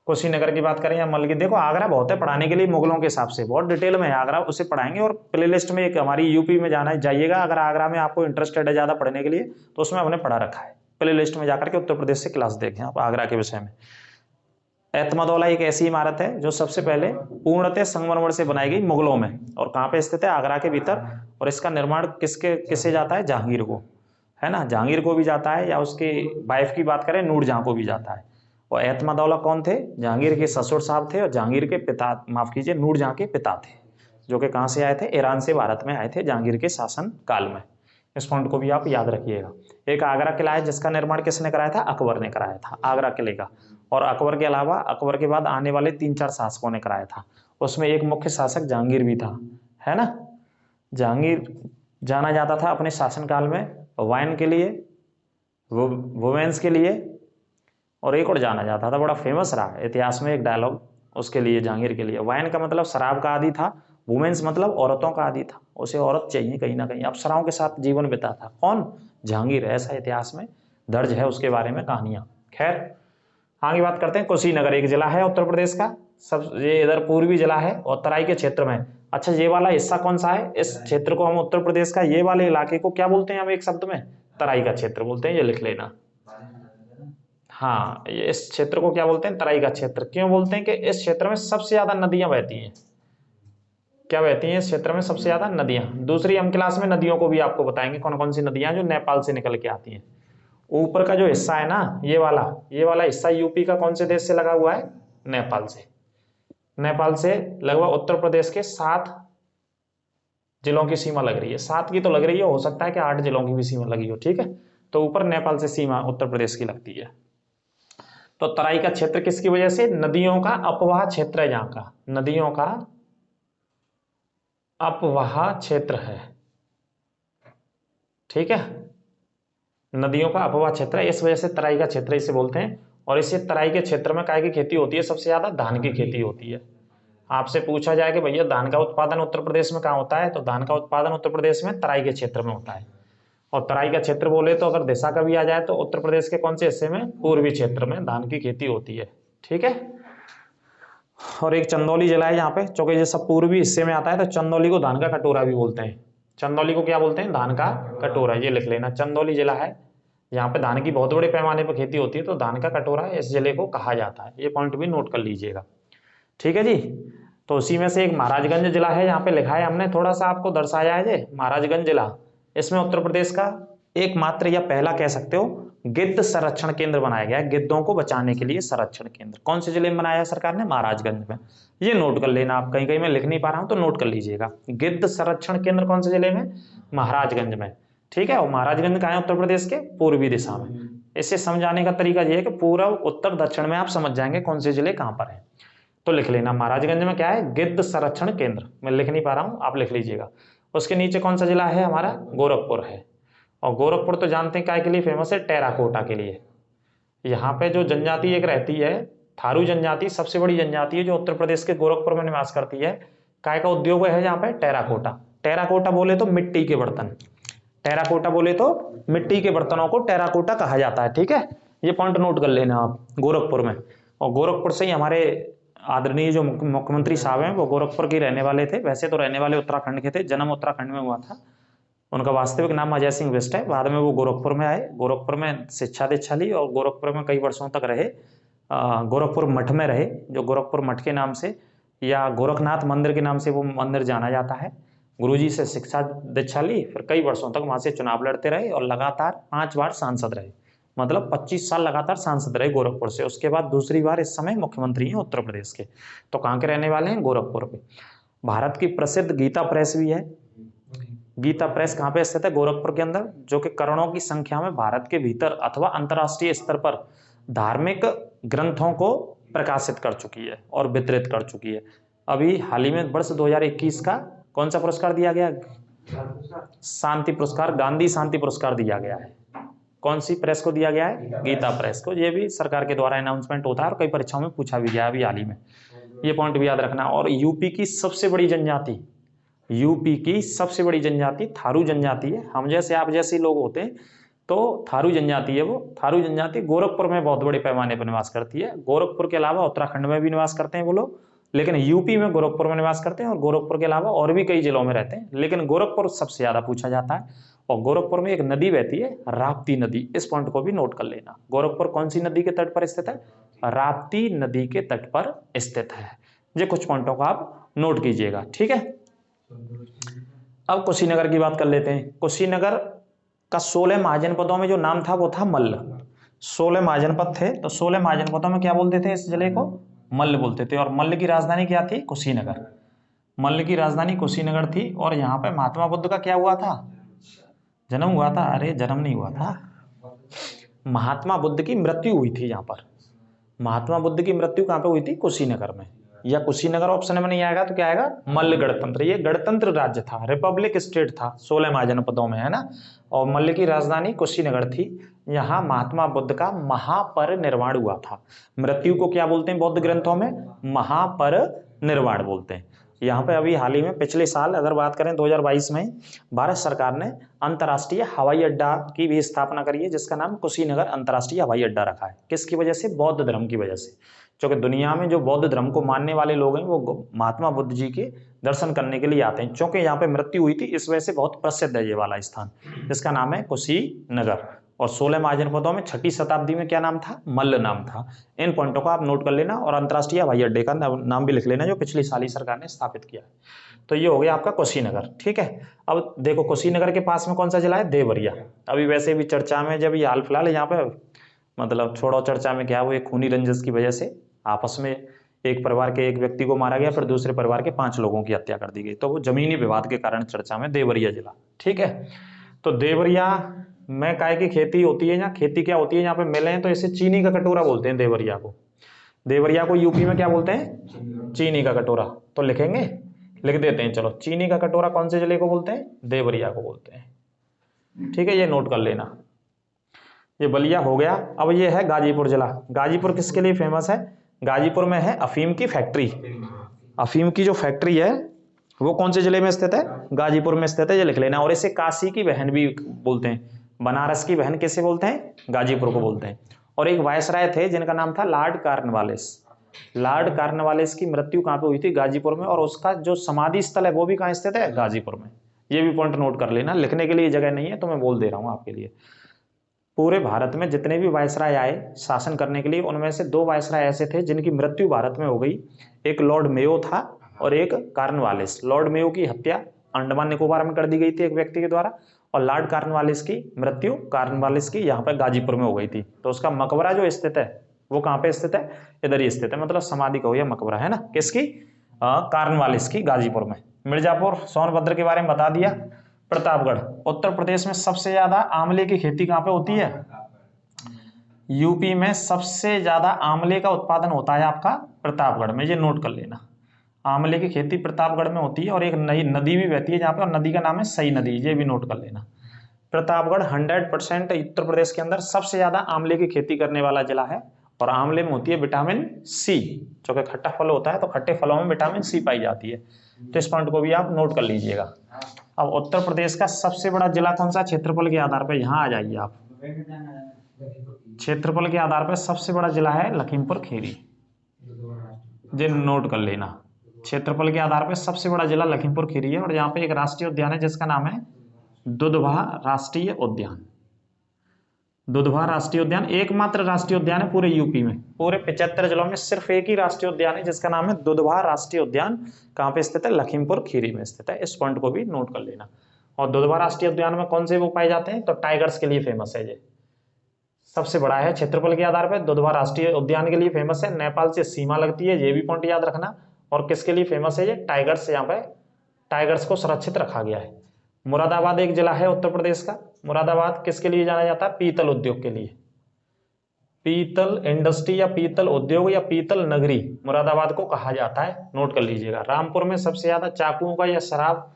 कुशीनगर की बात करें या मल की, देखो आगरा बहुत है पढ़ाने के लिए, मुगलों के हिसाब से बहुत डिटेल में है आगरा, उसे पढ़ाएंगे। और प्लेलिस्ट में एक हमारी यूपी में जाना जाइएगा, अगर आगरा में आपको इंटरेस्टेड है ज़्यादा पढ़ने के लिए, तो उसमें हमने पढ़ा रखा है। प्लेलिस्ट में जाकर के उत्तर प्रदेश से क्लास देखें आप आगरा के विषय में। एतमादौला एक ऐसी इमारत है जो सबसे पहले पूर्णतः संगमरमर से बनाई गई मुगलों में, और कहाँ पे स्थित है? आगरा के भीतर। और इसका निर्माण किससे जाता है? जहांगीर को, है ना। जहांगीर को भी जाता है, या उसकी वाइफ की बात करें नूरजहां को भी जाता है। और एतमादौला कौन थे? जहांगीर के ससुर साहब थे, और जहांगीर के पिता, माफ कीजिए, नूरजहां के पिता थे, जो कि कहाँ से आए थे? ईरान से भारत में आए थे जहांगीर के शासन काल में। इस पॉइंट को भी आप याद रखिएगा। एक आगरा किला है जिसका निर्माण किसने कराया था? अकबर ने कराया था, आगरा किले का। और अकबर के अलावा अकबर के बाद आने वाले 3-4 शासकों ने कराया था। उसमें एक मुख्य शासक जहांगीर भी था, है ना। जहांगीर जाना जाता था अपने शासनकाल में वाइन के लिए, वुमेन्स के लिए, और एक और जाना जाता था, बड़ा फेमस रहा इतिहास में एक डायलॉग उसके लिए, जहांगीर के लिए। वाइन का मतलब शराब का आदी था, वुमेन्स मतलब औरतों का आदी था, उसे औरत चाहिए कहीं ना कहीं, अप्सराओं के साथ जीवन बिताता। कौन? जहांगीर। ऐसा इतिहास में दर्ज है उसके बारे में कहानियां। खैर आगे बात करते हैं। कुशीनगर एक जिला है उत्तर प्रदेश का, सब ये इधर पूर्वी जिला है और तराई के क्षेत्र में। अच्छा, ये वाला हिस्सा कौन सा है? इस क्षेत्र को हम उत्तर प्रदेश का, ये वाले इलाके को क्या बोलते हैं हम एक शब्द में? तराई का क्षेत्र बोलते हैं, ये लिख लेना। हाँ, इस क्षेत्र को क्या बोलते हैं? तराई का क्षेत्र। क्यों बोलते हैं? कि इस क्षेत्र में सबसे ज्यादा नदियां बहती हैं। क्या बहती हैं इस क्षेत्र में? सबसे ज्यादा नदियां। दूसरी हम क्लास में नदियों को भी आपको बताएंगे, कौन कौन सी नदियां जो नेपाल से निकल के आती हैं। ऊपर का जो हिस्सा है ना, ये वाला हिस्सा यूपी का कौन से देश से लगा हुआ है? नेपाल से। नेपाल से लगभग उत्तर प्रदेश के 7 जिलों की सीमा लग रही है। 7 की तो लग रही है, हो सकता है कि 8 जिलों की भी सीमा लगी हो, ठीक है। तो ऊपर नेपाल से सीमा उत्तर प्रदेश की लगती है। तो तराई का क्षेत्र किसकी वजह से? नदियों का अपवाह क्षेत्र है, जहां का नदियों का अपवाह क्षेत्र है, ठीक है। नदियों का अपवाह क्षेत्र है, इस वजह से तराई का क्षेत्र इसे बोलते हैं। और इसे तराई के क्षेत्र में काय की खेती होती है? सबसे ज्यादा धान की खेती होती है। आपसे पूछा जाए कि भैया धान का उत्पादन उत्तर प्रदेश में कहाँ होता है, तो धान का उत्पादन उत्तर प्रदेश में तराई के क्षेत्र में होता है। और तराई का क्षेत्र बोले तो अगर दिशा का भी आ जाए तो उत्तर प्रदेश के कौन से हिस्से में? पूर्वी क्षेत्र में धान की खेती होती है, ठीक है। और एक चंदौली जिला है यहाँ पे, चूंकि ये सब पूर्वी हिस्से में आता है, तो चंदौली को धान का कटोरा भी बोलते हैं। चंदौली को क्या बोलते हैं? धान का कटोरा, ये लिख लेना। चंदौली जिला है, यहाँ पे धान की बहुत बड़े पैमाने पर खेती होती है, तो धान का कटोरा इस जिले को कहा जाता है। ये पॉइंट भी नोट कर लीजिएगा, ठीक है जी। तो उसी में से एक महाराजगंज जिला है, यहाँ पे लिखा है हमने, थोड़ा सा आपको दर्शाया है ये महाराजगंज जिला। इसमें उत्तर प्रदेश का एकमात्र या पहला कह सकते हो गिद्ध संरक्षण केंद्र बनाया गया है, गिद्धों को बचाने के लिए संरक्षण केंद्र। कौन से जिले में बनाया है सरकार ने? महाराजगंज में। ये नोट कर लेना, आप कहीं कहीं मैं लिख नहीं पा रहा हूं तो नोट कर लीजिएगा। गिद्ध संरक्षण केंद्र कौन से जिले में? महाराजगंज में, ठीक है। और महाराजगंज कहाँ है? उत्तर प्रदेश के पूर्वी दिशा में। इसे समझाने का तरीका यह है कि पूर्व उत्तर दक्षिण में आप समझ जाएंगे कौन से जिले कहां पर है। तो लिख लेना महाराजगंज में क्या है? गिद्ध संरक्षण केंद्र। मैं लिख नहीं पा रहा हूं, आप लिख लीजिएगा। उसके नीचे कौन सा जिला है हमारा? गोरखपुर है। और गोरखपुर तो जानते हैं काय के लिए फेमस है? टेराकोटा के लिए। यहाँ पे जो जनजाति एक रहती है, थारू जनजाति, सबसे बड़ी जनजाति है जो उत्तर प्रदेश के गोरखपुर में निवास करती है। काय का उद्योग है यहाँ पे? टेराकोटा। टेराकोटा बोले तो मिट्टी के बर्तन, टेराकोटा बोले तो मिट्टी के बर्तनों को टेराकोटा कहा जाता है, ठीक है। ये पॉइंट नोट कर लेना आप, गोरखपुर में। और गोरखपुर से ही हमारे आदरणीय जो मुख्यमंत्री साहब हैं वो गोरखपुर के रहने वाले थे। वैसे तो रहने वाले उत्तराखंड के थे, जन्म उत्तराखंड में हुआ था। उनका वास्तविक नाम अजय सिंह बिष्ट है। बाद में वो गोरखपुर में आए, गोरखपुर में शिक्षा दीक्षा ली और गोरखपुर में कई वर्षों तक रहे। गोरखपुर मठ में रहे, जो गोरखपुर मठ के नाम से या गोरखनाथ मंदिर के नाम से वो मंदिर जाना जाता है। गुरुजी से शिक्षा दीक्षा ली, फिर कई वर्षों तक वहां से चुनाव लड़ते रहे और लगातार 5 बार सांसद रहे। मतलब 25 साल लगातार सांसद रहे गोरखपुर से। उसके बाद दूसरी बार इस समय मुख्यमंत्री हैं उत्तर प्रदेश के। तो कहाँ के रहने वाले हैं? गोरखपुर के। भारत की प्रसिद्ध गीता प्रेस भी है। गीता प्रेस कहाँ पे स्थित है? गोरखपुर के अंदर, जो कि करोड़ों की संख्या में भारत के भीतर अथवा अंतर्राष्ट्रीय स्तर पर धार्मिक ग्रंथों को प्रकाशित कर चुकी है और वितरित कर चुकी है। अभी हाल ही में वर्ष 2021 का कौन सा पुरस्कार दिया गया? शांति पुरस्कार, गांधी शांति पुरस्कार दिया गया है। कौन सी प्रेस को दिया गया है? गीता प्रेस को। ये भी सरकार के द्वारा अनाउंसमेंट होता है और कई परीक्षाओं में पूछा भी गया अभी हाल ही में। ये पॉइंट भी याद रखना। और यूपी की सबसे बड़ी जनजाति, यूपी की सबसे बड़ी जनजाति थारू जनजाति है। हम जैसे आप जैसे लोग होते हैं तो थारू जनजाति है वो। थारू जनजाति गोरखपुर में बहुत बड़े पैमाने पर निवास करती है। गोरखपुर के अलावा उत्तराखंड में भी निवास करते हैं वो लोग, लेकिन यूपी में गोरखपुर में निवास करते हैं और गोरखपुर के अलावा और भी कई जिलों में रहते हैं, लेकिन गोरखपुर सबसे ज्यादा पूछा जाता है। और गोरखपुर में एक नदी बहती है, राप्ती नदी। इस पॉइंट को भी नोट कर लेना। गोरखपुर कौन सी नदी के तट पर स्थित है? राप्ती नदी के तट पर स्थित है। ये कुछ पॉइंटों का आप नोट कीजिएगा, ठीक है। अब कुशीनगर की बात कर लेते हैं। कुशीनगर का 16 महाजनपदों में जो नाम था वो था मल्ल। 16 महाजनपद थे, तो 16 महाजनपदों में क्या बोलते थे? इस जिले को मल्ल बोलते थे। और मल्ल की राजधानी क्या थी? कुशीनगर। मल्ल की राजधानी कुशीनगर थी। और यहाँ पे महात्मा बुद्ध का क्या हुआ था? जन्म हुआ था। अरे जन्म नहीं हुआ था, महात्मा बुद्ध की मृत्यु हुई थी यहाँ पर। महात्मा बुद्ध की मृत्यु कहाँ पे हुई थी? कुशीनगर में। या कुशीनगर ऑप्शन में नहीं आएगा तो क्या आएगा? मल्ल गणतंत्र। ये गणतंत्र राज्य था, रिपब्लिक स्टेट था 16 महाजनपदों में, है ना। और मल्ल की राजधानी कुशीनगर थी। यहाँ महात्मा बुद्ध का महापरिनिर्वाण हुआ था। मृत्यु को क्या बोलते हैं बौद्ध ग्रंथों में? महापरिनिर्वाण बोलते हैं। यहाँ पे अभी हाल ही में पिछले साल अगर बात करें 2022 में भारत सरकार ने अंतर्राष्ट्रीय हवाई अड्डा की भी स्थापना करी है, जिसका नाम कुशीनगर अंतर्राष्ट्रीय हवाई अड्डा रखा है। किसकी वजह से? बौद्ध धर्म की वजह से। क्योंकि दुनिया में जो बौद्ध धर्म को मानने वाले लोग हैं वो महात्मा बुद्ध जी के दर्शन करने के लिए आते हैं। क्योंकि यहाँ पे मृत्यु हुई थी, इस वजह से बहुत प्रसिद्ध है ये वाला स्थान, जिसका नाम है कुशीनगर। और 16 महाजनपदों में 6ठी शताब्दी में क्या नाम था? मल्ल नाम था। इन पॉइंटों को आप नोट कर लेना और अंतर्राष्ट्रीय हवाई अड्डे का नाम भी लिख लेना, जो पिछली साल ही सरकार ने स्थापित किया है। तो ये हो गया आपका कुशीनगर, ठीक है। अब देखो कुशीनगर के पास में कौन सा जिला है? देवरिया। अभी वैसे भी चर्चा में, जब ये हाल फिलहाल यहाँ पे मतलब छोड़ो चर्चा में क्या, वो एक खूनी रंजिश की वजह से आपस में एक परिवार के एक व्यक्ति को मारा गया, फिर दूसरे परिवार के 5 लोगों की हत्या कर दी गई। तो वो जमीनी विवाद के कारण चर्चा में देवरिया जिला, ठीक है। तो देवरिया में काय की खेती होती है। यहाँ खेती क्या होती है? यहाँ पे मिले हैं तो इसे चीनी का कटोरा बोलते हैं देवरिया को। देवरिया को यूपी में क्या बोलते हैं? चीनी का कटोरा। तो लिखेंगे, लिख देते हैं। चलो, चीनी का कटोरा कौन से जिले को बोलते हैं? देवरिया को बोलते हैं, ठीक है। ये नोट कर लेना। ये बलिया हो गया। अब ये है गाजीपुर जिला। गाजीपुर किसके लिए फेमस है? गाजीपुर में है अफीम की फैक्ट्री। अफीम की जो फैक्ट्री है वो कौन से जिले में स्थित है? गाजीपुर में स्थित है, ये लिख लेना। और इसे काशी की बहन भी बोलते हैं। बनारस की बहन किसे बोलते हैं? गाजीपुर को बोलते हैं। और एक वायसराय थे जिनका नाम था लॉर्ड कॉर्नवालिस। लॉर्ड कॉर्नवालिस की मृत्यु कहाँ पे हुई थी? गाजीपुर में। और उसका जो समाधि स्थल है वो भी कहाँ स्थित है? गाजीपुर में। ये भी पॉइंट नोट कर लेना, लिखने के लिए जगह नहीं है तो मैं बोल दे रहा हूँ आपके लिए। पूरे भारत में जितने भी वायसराय आए शासन करने के लिए, उनमें से 2 वायसराय ऐसे थे जिनकी मृत्यु भारत में हो गई। एक लॉर्ड मेयो था और एक कॉर्नवालिस। लॉर्ड मेयो की हत्या अंडमान निकोबार में कर दी गई थी एक व्यक्ति के द्वारा, और लॉर्ड कॉर्नवालिस की मृत्यु कॉर्नवालिस की यहाँ पर गाजीपुर में हो गई थी। तो उसका मकबरा जो स्थित है वो कहाँ पे स्थित है, इधर ही स्थित है, मतलब समाधि कहो या मकबरा, है ना, किसकी, कॉर्नवालिस की, गाजीपुर में। मिर्जापुर सोनभद्र के बारे में बता दिया। प्रतापगढ़, उत्तर प्रदेश में सबसे ज्यादा आंवले की खेती कहाँ पे होती है, यूपी में सबसे ज्यादा आंवले का उत्पादन होता है आपका प्रतापगढ़ में, ये नोट कर लेना। आंवले की खेती प्रतापगढ़ में होती है, और एक नई नदी भी बहती है जहाँ पे, और नदी का नाम है सई नदी, ये भी नोट कर लेना। प्रतापगढ़ 100% उत्तर प्रदेश के अंदर सबसे ज्यादा आंवले की खेती करने वाला जिला है, और आंवले में होती है विटामिन सी, जो कि खट्टा फल होता है, तो खट्टे फलों में विटामिन सी पाई जाती है। तो इस पॉइंट को भी आप नोट कर लीजिएगा। अब उत्तर प्रदेश का सबसे बड़ा जिला कौन सा, क्षेत्रफल के आधार पर, यहाँ आ जाइए आप, क्षेत्रफल के आधार पर सबसे बड़ा जिला है लखीमपुर खीरी, ये नोट कर लेना। क्षेत्रफल के आधार पर सबसे बड़ा जिला लखीमपुर खीरी है, और यहाँ पे एक राष्ट्रीय उद्यान है जिसका नाम है दुधवा राष्ट्रीय उद्यान। दुधवा राष्ट्रीय उद्यान एकमात्र राष्ट्रीय उद्यान है पूरे यूपी में, पूरे 75 जिलों में सिर्फ एक ही राष्ट्रीय उद्यान है जिसका नाम है दुधवा राष्ट्रीय उद्यान। कहाँ पे स्थित है, लखीमपुर खीरी में स्थित है, इस पॉइंट को भी नोट कर लेना। और दुधवा राष्ट्रीय उद्यान में कौन से वो पाए जाते हैं, तो टाइगर्स के लिए फेमस है, ये सबसे बड़ा है क्षेत्रफल के आधार पर, दुधवा राष्ट्रीय उद्यान के लिए फेमस है, नेपाल से सीमा लगती है, ये भी पॉइंट याद रखना। और किसके लिए फेमस है, ये टाइगर्स, यहाँ पे टाइगर्स को सुरक्षित रखा गया है। मुरादाबाद एक जिला है उत्तर प्रदेश का, मुरादाबाद किसके लिए जाना जाता है, पीतल उद्योग के लिए, पीतल इंडस्ट्री या पीतल उद्योग या पीतल नगरी मुरादाबाद को कहा जाता है, नोट कर लीजिएगा। रामपुर में सबसे ज्यादा चाकुओं का या शराब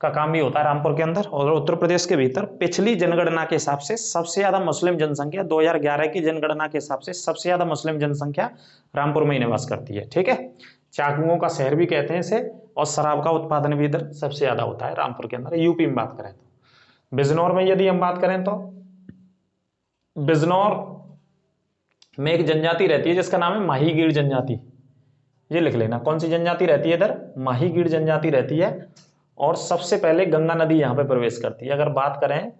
का काम भी होता है रामपुर के अंदर। और उत्तर प्रदेश के भीतर पिछली जनगणना के हिसाब से सबसे ज्यादा मुस्लिम जनसंख्या 2011 की जनगणना के हिसाब से सबसे ज्यादा मुस्लिम जनसंख्या रामपुर में ही निवास करती है, ठीक है। चाकुओं का शहर भी कहते हैं इसे, और शराब का उत्पादन भी इधर सबसे ज्यादा होता है रामपुर के अंदर, यूपी में बात करें तो। बिजनौर में यदि हम बात करें तो बिजनौर में एक जनजाति रहती है जिसका नाम है माहीगीर जनजाति, ये लिख लेना। कौन सी जनजाति रहती है इधर, माहीगीर जनजाति रहती है। और सबसे पहले गंगा नदी यहाँ पे प्रवेश करती है। अगर बात करें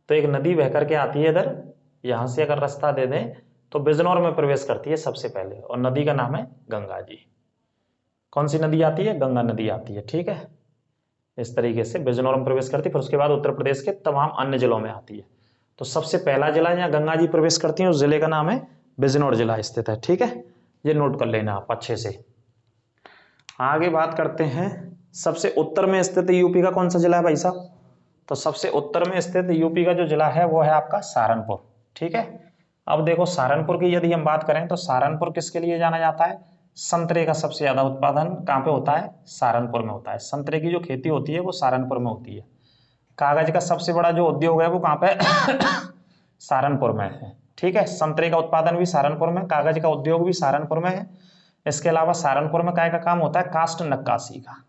तो एक नदी बह करके आती है इधर, यहाँ से अगर रास्ता दे दें तो बिजनौर में प्रवेश करती है सबसे पहले, और नदी का नाम है गंगा जी। कौन सी नदी आती है, गंगा नदी आती है, ठीक है। इस तरीके से बिजनौर में प्रवेश करती है, फिर उसके बाद उत्तर प्रदेश के तमाम अन्य जिलों में आती है। तो सबसे पहला जिला जहाँ गंगा जी प्रवेश करती है उस जिले का नाम है बिजनौर जिला स्थित है, ठीक है। ये नोट कर लेना आप अच्छे से। आगे बात करते हैं, सबसे उत्तर में स्थित यूपी का कौन सा जिला है भाई साहब, तो सबसे उत्तर में स्थित यूपी का जो जिला है वो है आपका सहारनपुर, ठीक है। अब देखो सहारनपुर की यदि हम बात करें तो सहारनपुर किसके लिए जाना जाता है, संतरे का सबसे ज्यादा उत्पादन कहाँ पे होता है, सहारनपुर में होता है। संतरे की जो खेती होती है वो सहारनपुर में होती है। कागज का सबसे बड़ा जो उद्योग है वो कहाँ पे सहारनपुर में है, ठीक है। संतरे का उत्पादन भी सहारनपुर में, कागज का उद्योग भी सहारनपुर में है। इसके अलावा सहारनपुर में काय का काम होता है, कास्ट नक्काशी का,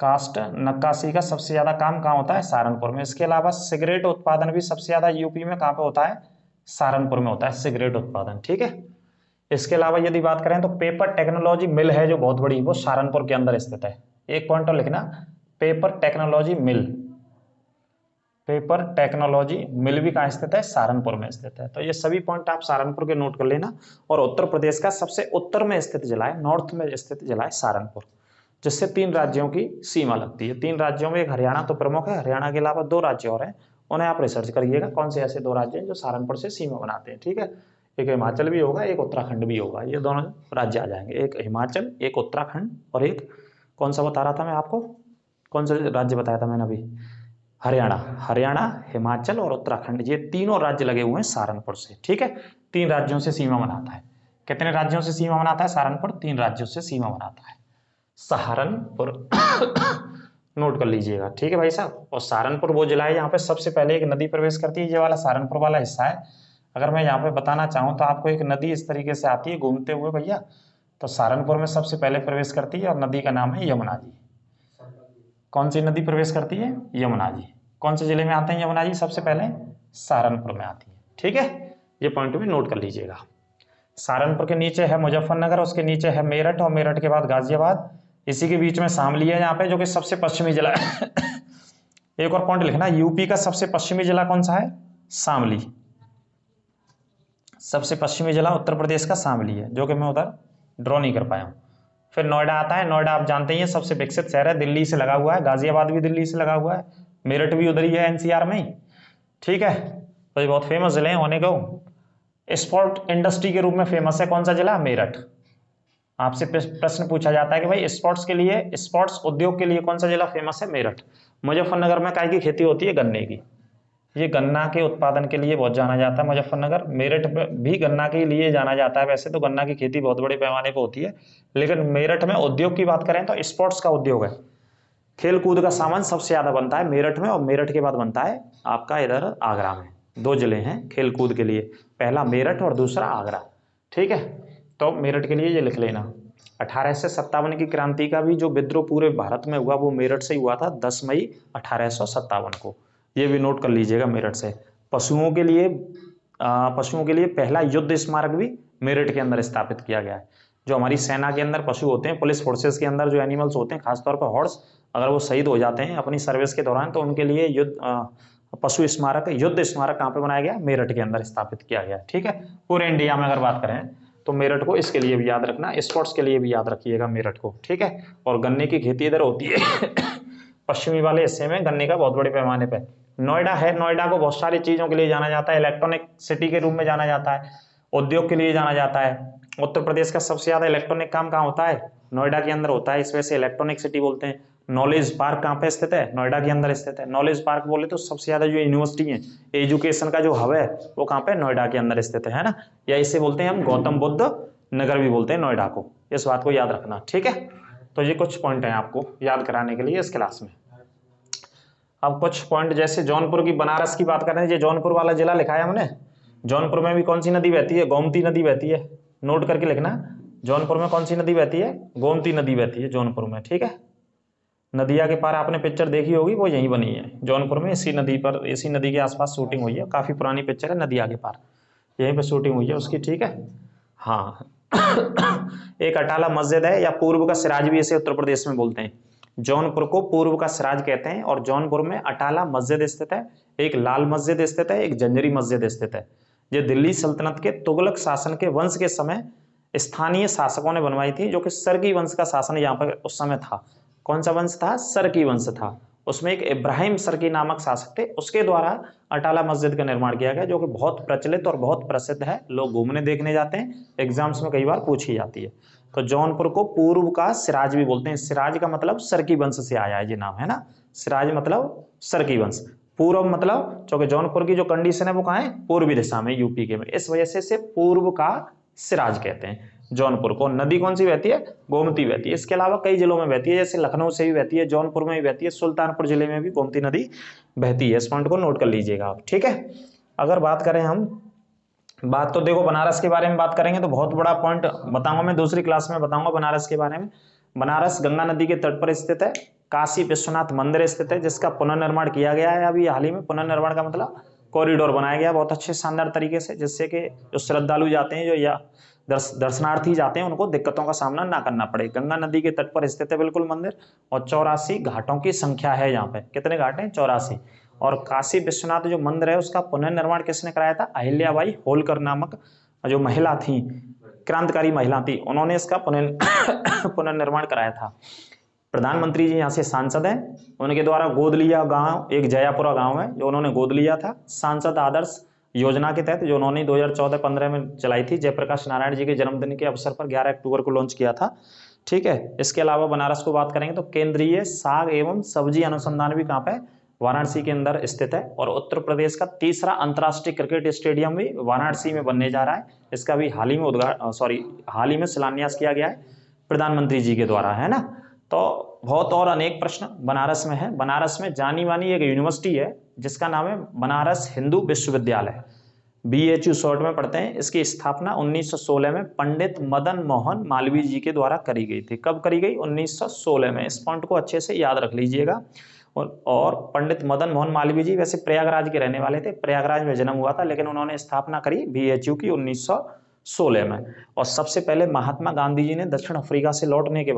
कास्ट नक्काशी का सबसे ज्यादा काम कहाँ होता है, सहारनपुर में। इसके अलावा सिगरेट उत्पादन भी सबसे ज्यादा यूपी में कहाँ पे होता है, सहारनपुर में होता है सिगरेट उत्पादन, ठीक है। इसके अलावा यदि बात करें तो पेपर टेक्नोलॉजी मिल है जो बहुत बड़ी, वो सहारनपुर के अंदर स्थित है। एक पॉइंट और लिखना, पेपर टेक्नोलॉजी मिल, पेपर टेक्नोलॉजी मिल भी कहाँ स्थित है, सहारनपुर में स्थित है। तो ये सभी पॉइंट आप सहारनपुर के नोट कर लेना। और उत्तर प्रदेश का सबसे उत्तर में स्थित जिला है, नॉर्थ में स्थित जिला है सहारनपुर, जिससे 3 राज्यों की सीमा लगती है। 3 राज्यों में एक हरियाणा तो प्रमुख है, हरियाणा के अलावा 2 राज्य और हैं, उन्हें आप रिसर्च करिएगा कौन से ऐसे 2 राज्य हैं जो सहारनपुर से सीमा बनाते हैं, ठीक है। एक हिमाचल भी होगा, एक उत्तराखंड भी होगा, ये दोनों राज्य आ जाएंगे, एक हिमाचल एक उत्तराखंड, और एक कौन सा बता रहा था मैं आपको, कौन सा राज्य बताया था मैंने अभी, हरियाणा। हरियाणा, हिमाचल और उत्तराखंड, ये तीनों राज्य लगे हुए हैं सहारनपुर से, ठीक है। 3 राज्यों से सीमा बनाता है। कितने राज्यों से सीमा बनाता है सहारनपुर, 3 राज्यों से सीमा बनाता है सहारनपुर नोट कर लीजिएगा, ठीक है भाई साहब। और सहारनपुर वो जिला है यहाँ पे सबसे पहले एक नदी प्रवेश करती है, ये वाला सहारनपुर वाला हिस्सा है। अगर मैं यहाँ पे बताना चाहूँ तो आपको एक नदी इस तरीके से आती है घूमते हुए भैया, तो सहारनपुर में सबसे पहले प्रवेश करती है, और नदी का नाम है यमुना जी। कौन सी नदी प्रवेश करती है, यमुना जी। कौन से जिले में आते हैं यमुना जी, सबसे पहले सहारनपुर में आती है, ठीक है। ये पॉइंट भी नोट कर लीजिएगा। सहारनपुर के नीचे है मुजफ्फरनगर, उसके नीचे है मेरठ, और मेरठ के बाद गाजियाबाद, इसी के बीच में शामली है यहाँ पे, जो कि सबसे पश्चिमी जिला है एक और पॉइंट लिखना, यूपी का सबसे पश्चिमी जिला कौन सा है? शामली। सबसे पश्चिमी जिला उत्तर प्रदेश का शामली है, जो कि मैं उधर ड्रॉ नहीं कर पाया हूं। फिर नोएडा आता है, नोएडा आप जानते ही हैं सबसे विकसित शहर है, दिल्ली से लगा हुआ है, गाजियाबाद भी दिल्ली से लगा हुआ है, मेरठ भी उधर ही है एनसीआर में ही, ठीक है। तो ये बहुत फेमस जिले हैं होने को। स्पोर्ट इंडस्ट्री के रूप में फेमस है कौन सा जिला? मेरठ। आपसे प्रश्न पूछा जाता है कि भाई स्पोर्ट्स के लिए, स्पोर्ट्स उद्योग के लिए कौन सा जिला फेमस है? मेरठ। मुजफ्फरनगर में काय की खेती होती है? गन्ने की। ये गन्ना के उत्पादन के लिए बहुत जाना जाता है मुजफ्फरनगर। मेरठ भी गन्ना के लिए जाना जाता है। वैसे तो गन्ना की खेती बहुत बड़े पैमाने पर होती है, लेकिन मेरठ में उद्योग की बात करें तो स्पोर्ट्स का उद्योग है, खेल कूद का सामान सबसे ज्यादा बनता है मेरठ में, और मेरठ के बाद बनता है आपका इधर आगरा में। दो जिले हैं खेल कूद के लिए, पहला मेरठ और दूसरा आगरा, ठीक है। तो मेरठ के लिए ये लिख लेना। 1857 की क्रांति का भी जो विद्रोह पूरे भारत में हुआ वो मेरठ से ही हुआ था, 10 मई 1857 को। ये भी नोट कर लीजिएगा मेरठ से। पशुओं के लिए पहला युद्ध स्मारक भी मेरठ के अंदर स्थापित किया गया है। जो हमारी सेना के अंदर पशु होते हैं, पुलिस फोर्सेस के अंदर जो एनिमल्स होते हैं, खासतौर पर हॉर्स, अगर वो शहीद हो जाते हैं अपनी सर्विस के दौरान, तो उनके लिए पशु स्मारक, युद्ध स्मारक कहाँ पे बनाया गया? मेरठ के अंदर स्थापित किया गया, ठीक है। पूरे इंडिया में अगर बात करें तो मेरठ को इसके लिए भी याद रखना, स्पोर्ट्स के लिए भी याद रखिएगा मेरठ को, ठीक है। और गन्ने की खेती इधर होती है पश्चिमी वाले हिस्से में गन्ने का बहुत बड़े पैमाने पे। नोएडा है, नोएडा को बहुत सारी चीजों के लिए जाना जाता है, इलेक्ट्रॉनिक सिटी के रूप में जाना जाता है, उद्योग के लिए जाना जाता है। उत्तर प्रदेश का सबसे ज्यादा इलेक्ट्रॉनिक काम कहाँ होता है? नोएडा के अंदर होता है, इस वजह से इलेक्ट्रॉनिक सिटी बोलते हैं। नॉलेज पार्क कहाँ पे स्थित है? नोएडा के अंदर स्थित है। नॉलेज पार्क बोले तो सबसे ज्यादा जो यूनिवर्सिटी है, एजुकेशन का जो हब है, वो कहाँ पे? नोएडा के अंदर स्थित है ना। या इसे बोलते हैं हम गौतम बुद्ध नगर भी बोलते हैं नोएडा को, इस बात को याद रखना, ठीक है। तो ये कुछ पॉइंट हैं आपको याद कराने के लिए इस क्लास में। अब कुछ पॉइंट जैसे जौनपुर की, बनारस की बात करें, ये जौनपुर वाला जिला लिखा है हमने। जौनपुर में भी कौन सी नदी बहती है? गोमती नदी बहती है, नोट करके लिखना। जौनपुर में कौन सी नदी बहती है? गोमती नदी बहती है जौनपुर में, ठीक है। नदिया के पार आपने पिक्चर देखी होगी, वो यहीं बनी है जौनपुर में, इसी नदी पर, इसी नदी के आसपास शूटिंग हुई है, काफी पुरानी पिक्चर है, नदिया के पार यहीं पर शूटिंग हुई है उसकी, ठीक है। हाँ एक अटाला मस्जिद है, या पूर्व का सिराज भी इसे उत्तर प्रदेश में बोलते हैं। जौनपुर को पूर्व का सिराज कहते हैं, और जौनपुर में अटाला मस्जिद स्थित है, एक लाल मस्जिद स्थित है, एक जंजरी मस्जिद स्थित है। ये दिल्ली सल्तनत के तुगलक शासन के वंश के समय स्थानीय शासकों ने बनवाई थी, जो कि सरकी वंश का शासन यहाँ पर उस समय था। कौन सा वंश था? सरकी वंश था। उसमें एक इब्राहिम सरकी नामक शासक थे, उसके द्वारा अटाला मस्जिद का निर्माण किया गया, जो कि बहुत प्रचलित और बहुत प्रसिद्ध है, लोग घूमने देखने जाते हैं, एग्जाम्स में कई बार पूछी जाती है। तो जौनपुर को पूर्व का सिराज भी बोलते हैं। सिराज का मतलब सरकी वंश से आया है ये नाम, है ना। सिराज मतलब सरकी वंश, पूर्व मतलब, क्योंकि जौनपुर की जो कंडीशन है वो कहाँ है? पूर्वी दिशा में, यूपी के में, इस वजह से इसे पूर्व का सिराज कहते हैं जौनपुर को। नदी कौन सी बहती है? गोमती बहती है। इसके अलावा कई जिलों में बहती है, जैसे लखनऊ से भी बहती है, जौनपुर में भी बहती है, सुल्तानपुर जिले में भी गोमती नदी बहती है। इस पॉइंट को नोट कर लीजिएगा आप, ठीक है। अगर बात करें हम, बात तो देखो बनारस के बारे में बात करेंगे तो बहुत बड़ा पॉइंट बताऊंगा मैं, दूसरी क्लास में बताऊंगा बनारस के बारे में। बनारस गंगा नदी के तट पर स्थित है, काशी विश्वनाथ मंदिर स्थित है, जिसका पुनर्निर्माण किया गया है अभी हाल ही में। पुनर्निर्माण का मतलब कॉरिडोर बनाया गया बहुत अच्छे शानदार तरीके से, जिससे कि जो श्रद्धालु जाते हैं, जो या दर्शनार्थी जाते हैं, उनको दिक्कतों का सामना ना करना पड़े। गंगा नदी के तट पर स्थित है बिल्कुल मंदिर, और 84 घाटों की संख्या है यहाँ पे। कितने घाट हैं? 84। और काशी विश्वनाथ जो मंदिर है उसका पुनर्निर्माण किसने कराया था? अहिल्याबाई होलकर नामक जो महिला थी, क्रांतिकारी महिला थी, उन्होंने इसका पुनर्निर्माण कराया था। प्रधानमंत्री जी यहाँ से सांसद हैं, उनके द्वारा गोद लिया गांव एक जयापुरा गांव है, जो उन्होंने गोद लिया था सांसद आदर्श योजना के तहत, जो उन्होंने 2014-15 में चलाई थी, जयप्रकाश नारायण जी के जन्मदिन के अवसर पर 11 अक्टूबर को लॉन्च किया था, ठीक है। इसके अलावा बनारस को बात करेंगे तो केंद्रीय साग एवं सब्जी अनुसंधान भी कहाँ पे? वाराणसी के अंदर स्थित है। और उत्तर प्रदेश का तीसरा अंतर्राष्ट्रीय क्रिकेट स्टेडियम भी वाराणसी में बनने जा रहा है, इसका भी हाल ही में शिलान्यास किया गया है प्रधानमंत्री जी के द्वारा, है ना। तो बहुत और अनेक प्रश्न बनारस में है। बनारस में जानी मानी एक यूनिवर्सिटी है जिसका नाम है बनारस हिंदू विश्वविद्यालय, BHU शॉर्ट में पढ़ते हैं। इसकी स्थापना 1916 में पंडित मदन मोहन मालवीय जी के द्वारा करी गई थी। कब करी गई? 1916 में। इस पॉइंट को अच्छे से याद रख लीजिएगा। और पंडित मदन मोहन मालवीय जी वैसे प्रयागराज के रहने वाले थे, प्रयागराज में जन्म हुआ था, लेकिन उन्होंने स्थापना करी BHU की 1916 में। और सबसे पहले महात्मा गांधी जी ने दक्षिण अफ्रीका से लौटने के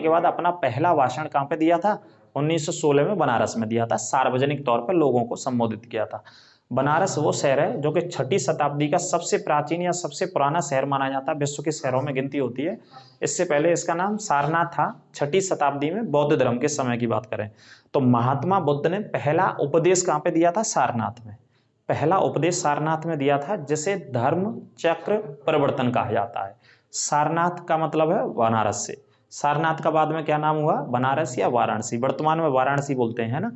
बाद अपना पहला भाषण कहाँ पे दिया था? 1916 में बनारस में दिया था, सार्वजनिक तौर पर लोगों को संबोधित किया था। बनारस वो शहर है जो कि 6ठी शताब्दी का सबसे प्राचीन या सबसे पुराना शहर माना जाता है, विश्व के शहरों में गिनती होती है। इससे पहले इसका नाम सारनाथ था, 6ठी शताब्दी में बौद्ध धर्म के समय की बात करें तो महात्मा बुद्ध ने पहला उपदेश कहाँ पे दिया था? सारनाथ में। पहला उपदेश सारनाथ में दिया था, जिसे धर्म चक्र परिवर्तन कहा जाता है। सारनाथ का मतलब है बनारस से। सारनाथ का बाद में क्या नाम हुआ? बनारस या वाराणसी, वर्तमान में वाराणसी बोलते हैं ना।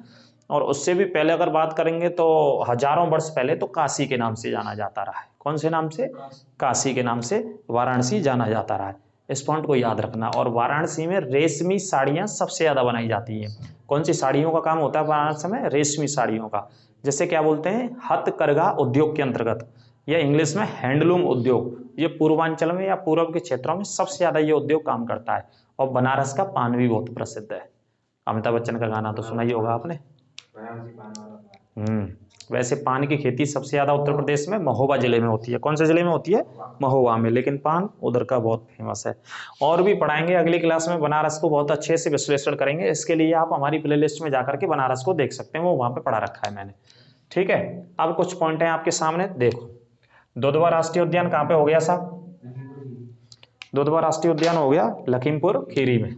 और उससे भी पहले अगर बात करेंगे तो हजारों वर्ष पहले तो काशी के नाम से जाना जाता रहा है। कौन से नाम से? काशी के नाम से वाराणसी जाना जाता रहा है। इस पॉइंट को याद रखना। और वाराणसी में रेशमी साड़ियाँ सबसे ज़्यादा बनाई जाती हैं। कौन सी साड़ियों का काम होता है वाराणसी में? रेशमी साड़ियों का, जैसे क्या बोलते हैं, हथकरघा उद्योग के अंतर्गत, या इंग्लिश में हैंडलूम उद्योग। ये पूर्वांचल में या पूर्व के क्षेत्रों में सबसे ज़्यादा ये उद्योग काम करता है। और बनारस का पान भी बहुत प्रसिद्ध है। अमिताभ बच्चन का गाना तो सुना ही होगा आपने। वैसे पान की खेती सबसे ज्यादा उत्तर प्रदेश में महोबा जिले में होती है। कौन से जिले में होती है? महोबा में। लेकिन पान उधर का बहुत फेमस है। और भी पढ़ाएंगे अगली क्लास में, बनारस को बहुत अच्छे से विश्लेषण करेंगे। इसके लिए आप हमारी प्लेलिस्ट में जाकर के बनारस को देख सकते हैं, वो वहां पे पढ़ा रखा है मैंने। ठीक है, अब कुछ पॉइंट है आपके सामने, देखो। दुधवा राष्ट्रीय उद्यान कहाँ पे हो गया साहब? दुधवा राष्ट्रीय उद्यान हो गया लखीमपुर खीरी में।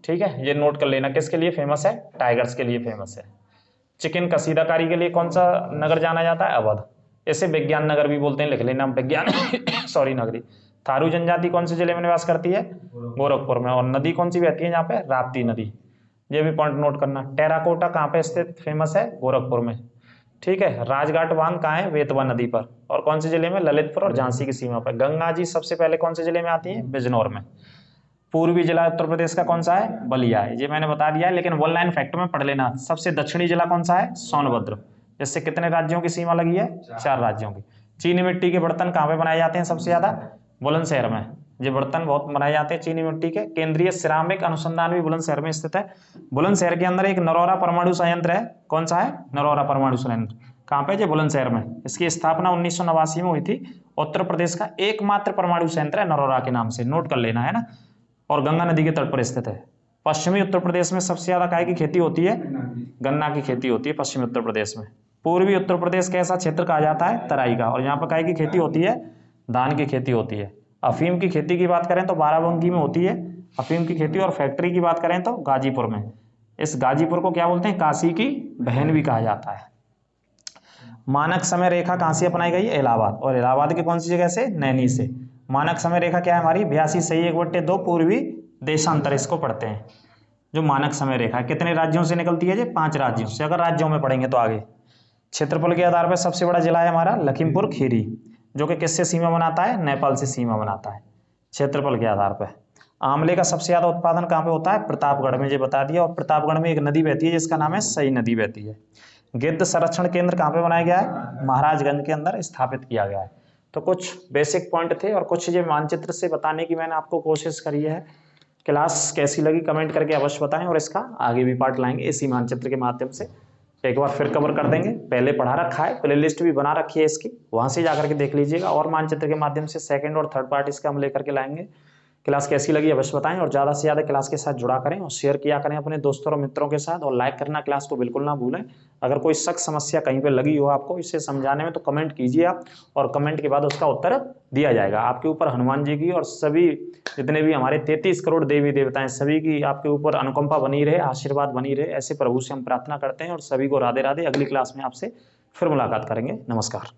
ठीक है, ये नोट कर लेना। किसके लिए फेमस है? टाइगर्स के लिए फेमस है। चिकन कसीदाकारी के लिए कौन सा नगर जाना जाता है? अवध। इसे विज्ञान नगर भी बोलते हैं, लिख लेना विज्ञान सॉरी नगरी। थारू जनजाति कौन से जिले में निवास करती है? गोरखपुर में। और नदी कौन सी बहती है यहाँ पे? राप्ती नदी। ये भी पॉइंट नोट करना। टेराकोटा कहाँ पे स्थित फेमस है? गोरखपुर में। ठीक है, राजघाट बांध कहाँ है? बेतवा नदी पर। और कौन से जिले में? ललितपुर और झांसी की सीमा पर। गंगा जी सबसे पहले कौन से जिले में आती है? बिजनौर में। पूर्वी जिला उत्तर प्रदेश का कौन सा है? बलिया है। ये मैंने बता दिया है, लेकिन वन लाइन फैक्ट में पढ़ लेना। सबसे दक्षिणी जिला कौन सा है? सोनभद्र। इससे कितने राज्यों की सीमा लगी है? 4 राज्यों की। चीनी मिट्टी के बर्तन कहाँ पे बनाए जाते हैं सबसे ज्यादा? बुलंदशहर में। ये बर्तन बहुत बनाए जाते हैं चीनी मिट्टी के। केंद्रीय सिरामिक अनुसंधान भी बुलंदशहर में स्थित है। बुलंदशहर के अंदर एक नरौरा परमाणु संयंत्र है। कौन सा है? नरौरा परमाणु संयंत्र। कहाँ पे? बुलंदशहर में। इसकी स्थापना 1989 में हुई थी। उत्तर प्रदेश का एकमात्र परमाणु संयंत्र है नरौरा के नाम से, नोट कर लेना है ना। और गंगा नदी के तट पर स्थित है। पश्चिमी उत्तर प्रदेश में सबसे ज्यादा काय की खेती होती है? गन्ना की खेती होती है पश्चिमी उत्तर प्रदेश में। पूर्वी उत्तर प्रदेश कैसा क्षेत्र कहा जाता है? तराई का। और यहाँ पर काय की खेती होती है? धान की खेती होती है। अफीम की खेती की बात करें तो बाराबंकी में होती है अफीम की खेती। और फैक्ट्री की बात करें तो गाजीपुर में। इस गाजीपुर को क्या बोलते हैं? काशी की बहन भी कहा जाता है। मानक समय रेखा कहाँ से अपनाई गई है? इलाहाबाद। और इलाहाबाद की कौन सी जगह से? नैनी से। मानक समय रेखा क्या है हमारी? 82 पूर्वी देशांतर, इसको पढ़ते हैं। जो मानक समय रेखा कितने राज्यों से निकलती है? 5 राज्यों से। अगर राज्यों में पढ़ेंगे तो आगे। क्षेत्रफल के आधार पर सबसे बड़ा जिला है हमारा लखीमपुर खीरी, जो कि किससे सीमा बनाता है? नेपाल से सीमा बनाता है क्षेत्रफल के आधार पर। आंवले का सबसे ज्यादा उत्पादन कहाँ पे होता है? प्रतापगढ़ में, ये बता दिया। और प्रतापगढ़ में एक नदी बहती है जिसका नाम है सई नदी बहती है। गिद्ध संरक्षण केंद्र कहाँ पे बनाया गया है? महाराजगंज के अंदर स्थापित किया गया है। तो कुछ बेसिक पॉइंट थे और कुछ ये मानचित्र से बताने की मैंने आपको कोशिश करी है। क्लास कैसी लगी कमेंट करके अवश्य बताएं, और इसका आगे भी पार्ट लाएंगे इसी मानचित्र के माध्यम से। एक बार फिर कवर कर देंगे, पहले पढ़ा रखा है, प्लेलिस्ट भी बना रखी है इसकी, वहां से जाकर के देख लीजिएगा। और मानचित्र के माध्यम से सेकंड और थर्ड पार्ट इसका हम लेकर के लाएंगे। क्लास कैसी लगी अवश्य बताएं, और ज़्यादा से ज़्यादा क्लास के साथ जुड़ा करें और शेयर किया करें अपने दोस्तों और मित्रों के साथ। और लाइक करना क्लास को बिल्कुल ना भूलें। अगर कोई शक समस्या कहीं पे लगी हो आपको इसे समझाने में तो कमेंट कीजिए आप, और कमेंट के बाद उसका उत्तर दिया जाएगा। आपके ऊपर हनुमान जी की और सभी जितने भी हमारे 33 करोड़ देवी देवताएं सभी की आपके ऊपर अनुकंपा बनी रहे, आशीर्वाद बनी रहे, ऐसे प्रभु से हम प्रार्थना करते हैं। और सभी को राधे राधे। अगली क्लास में आपसे फिर मुलाकात करेंगे। नमस्कार।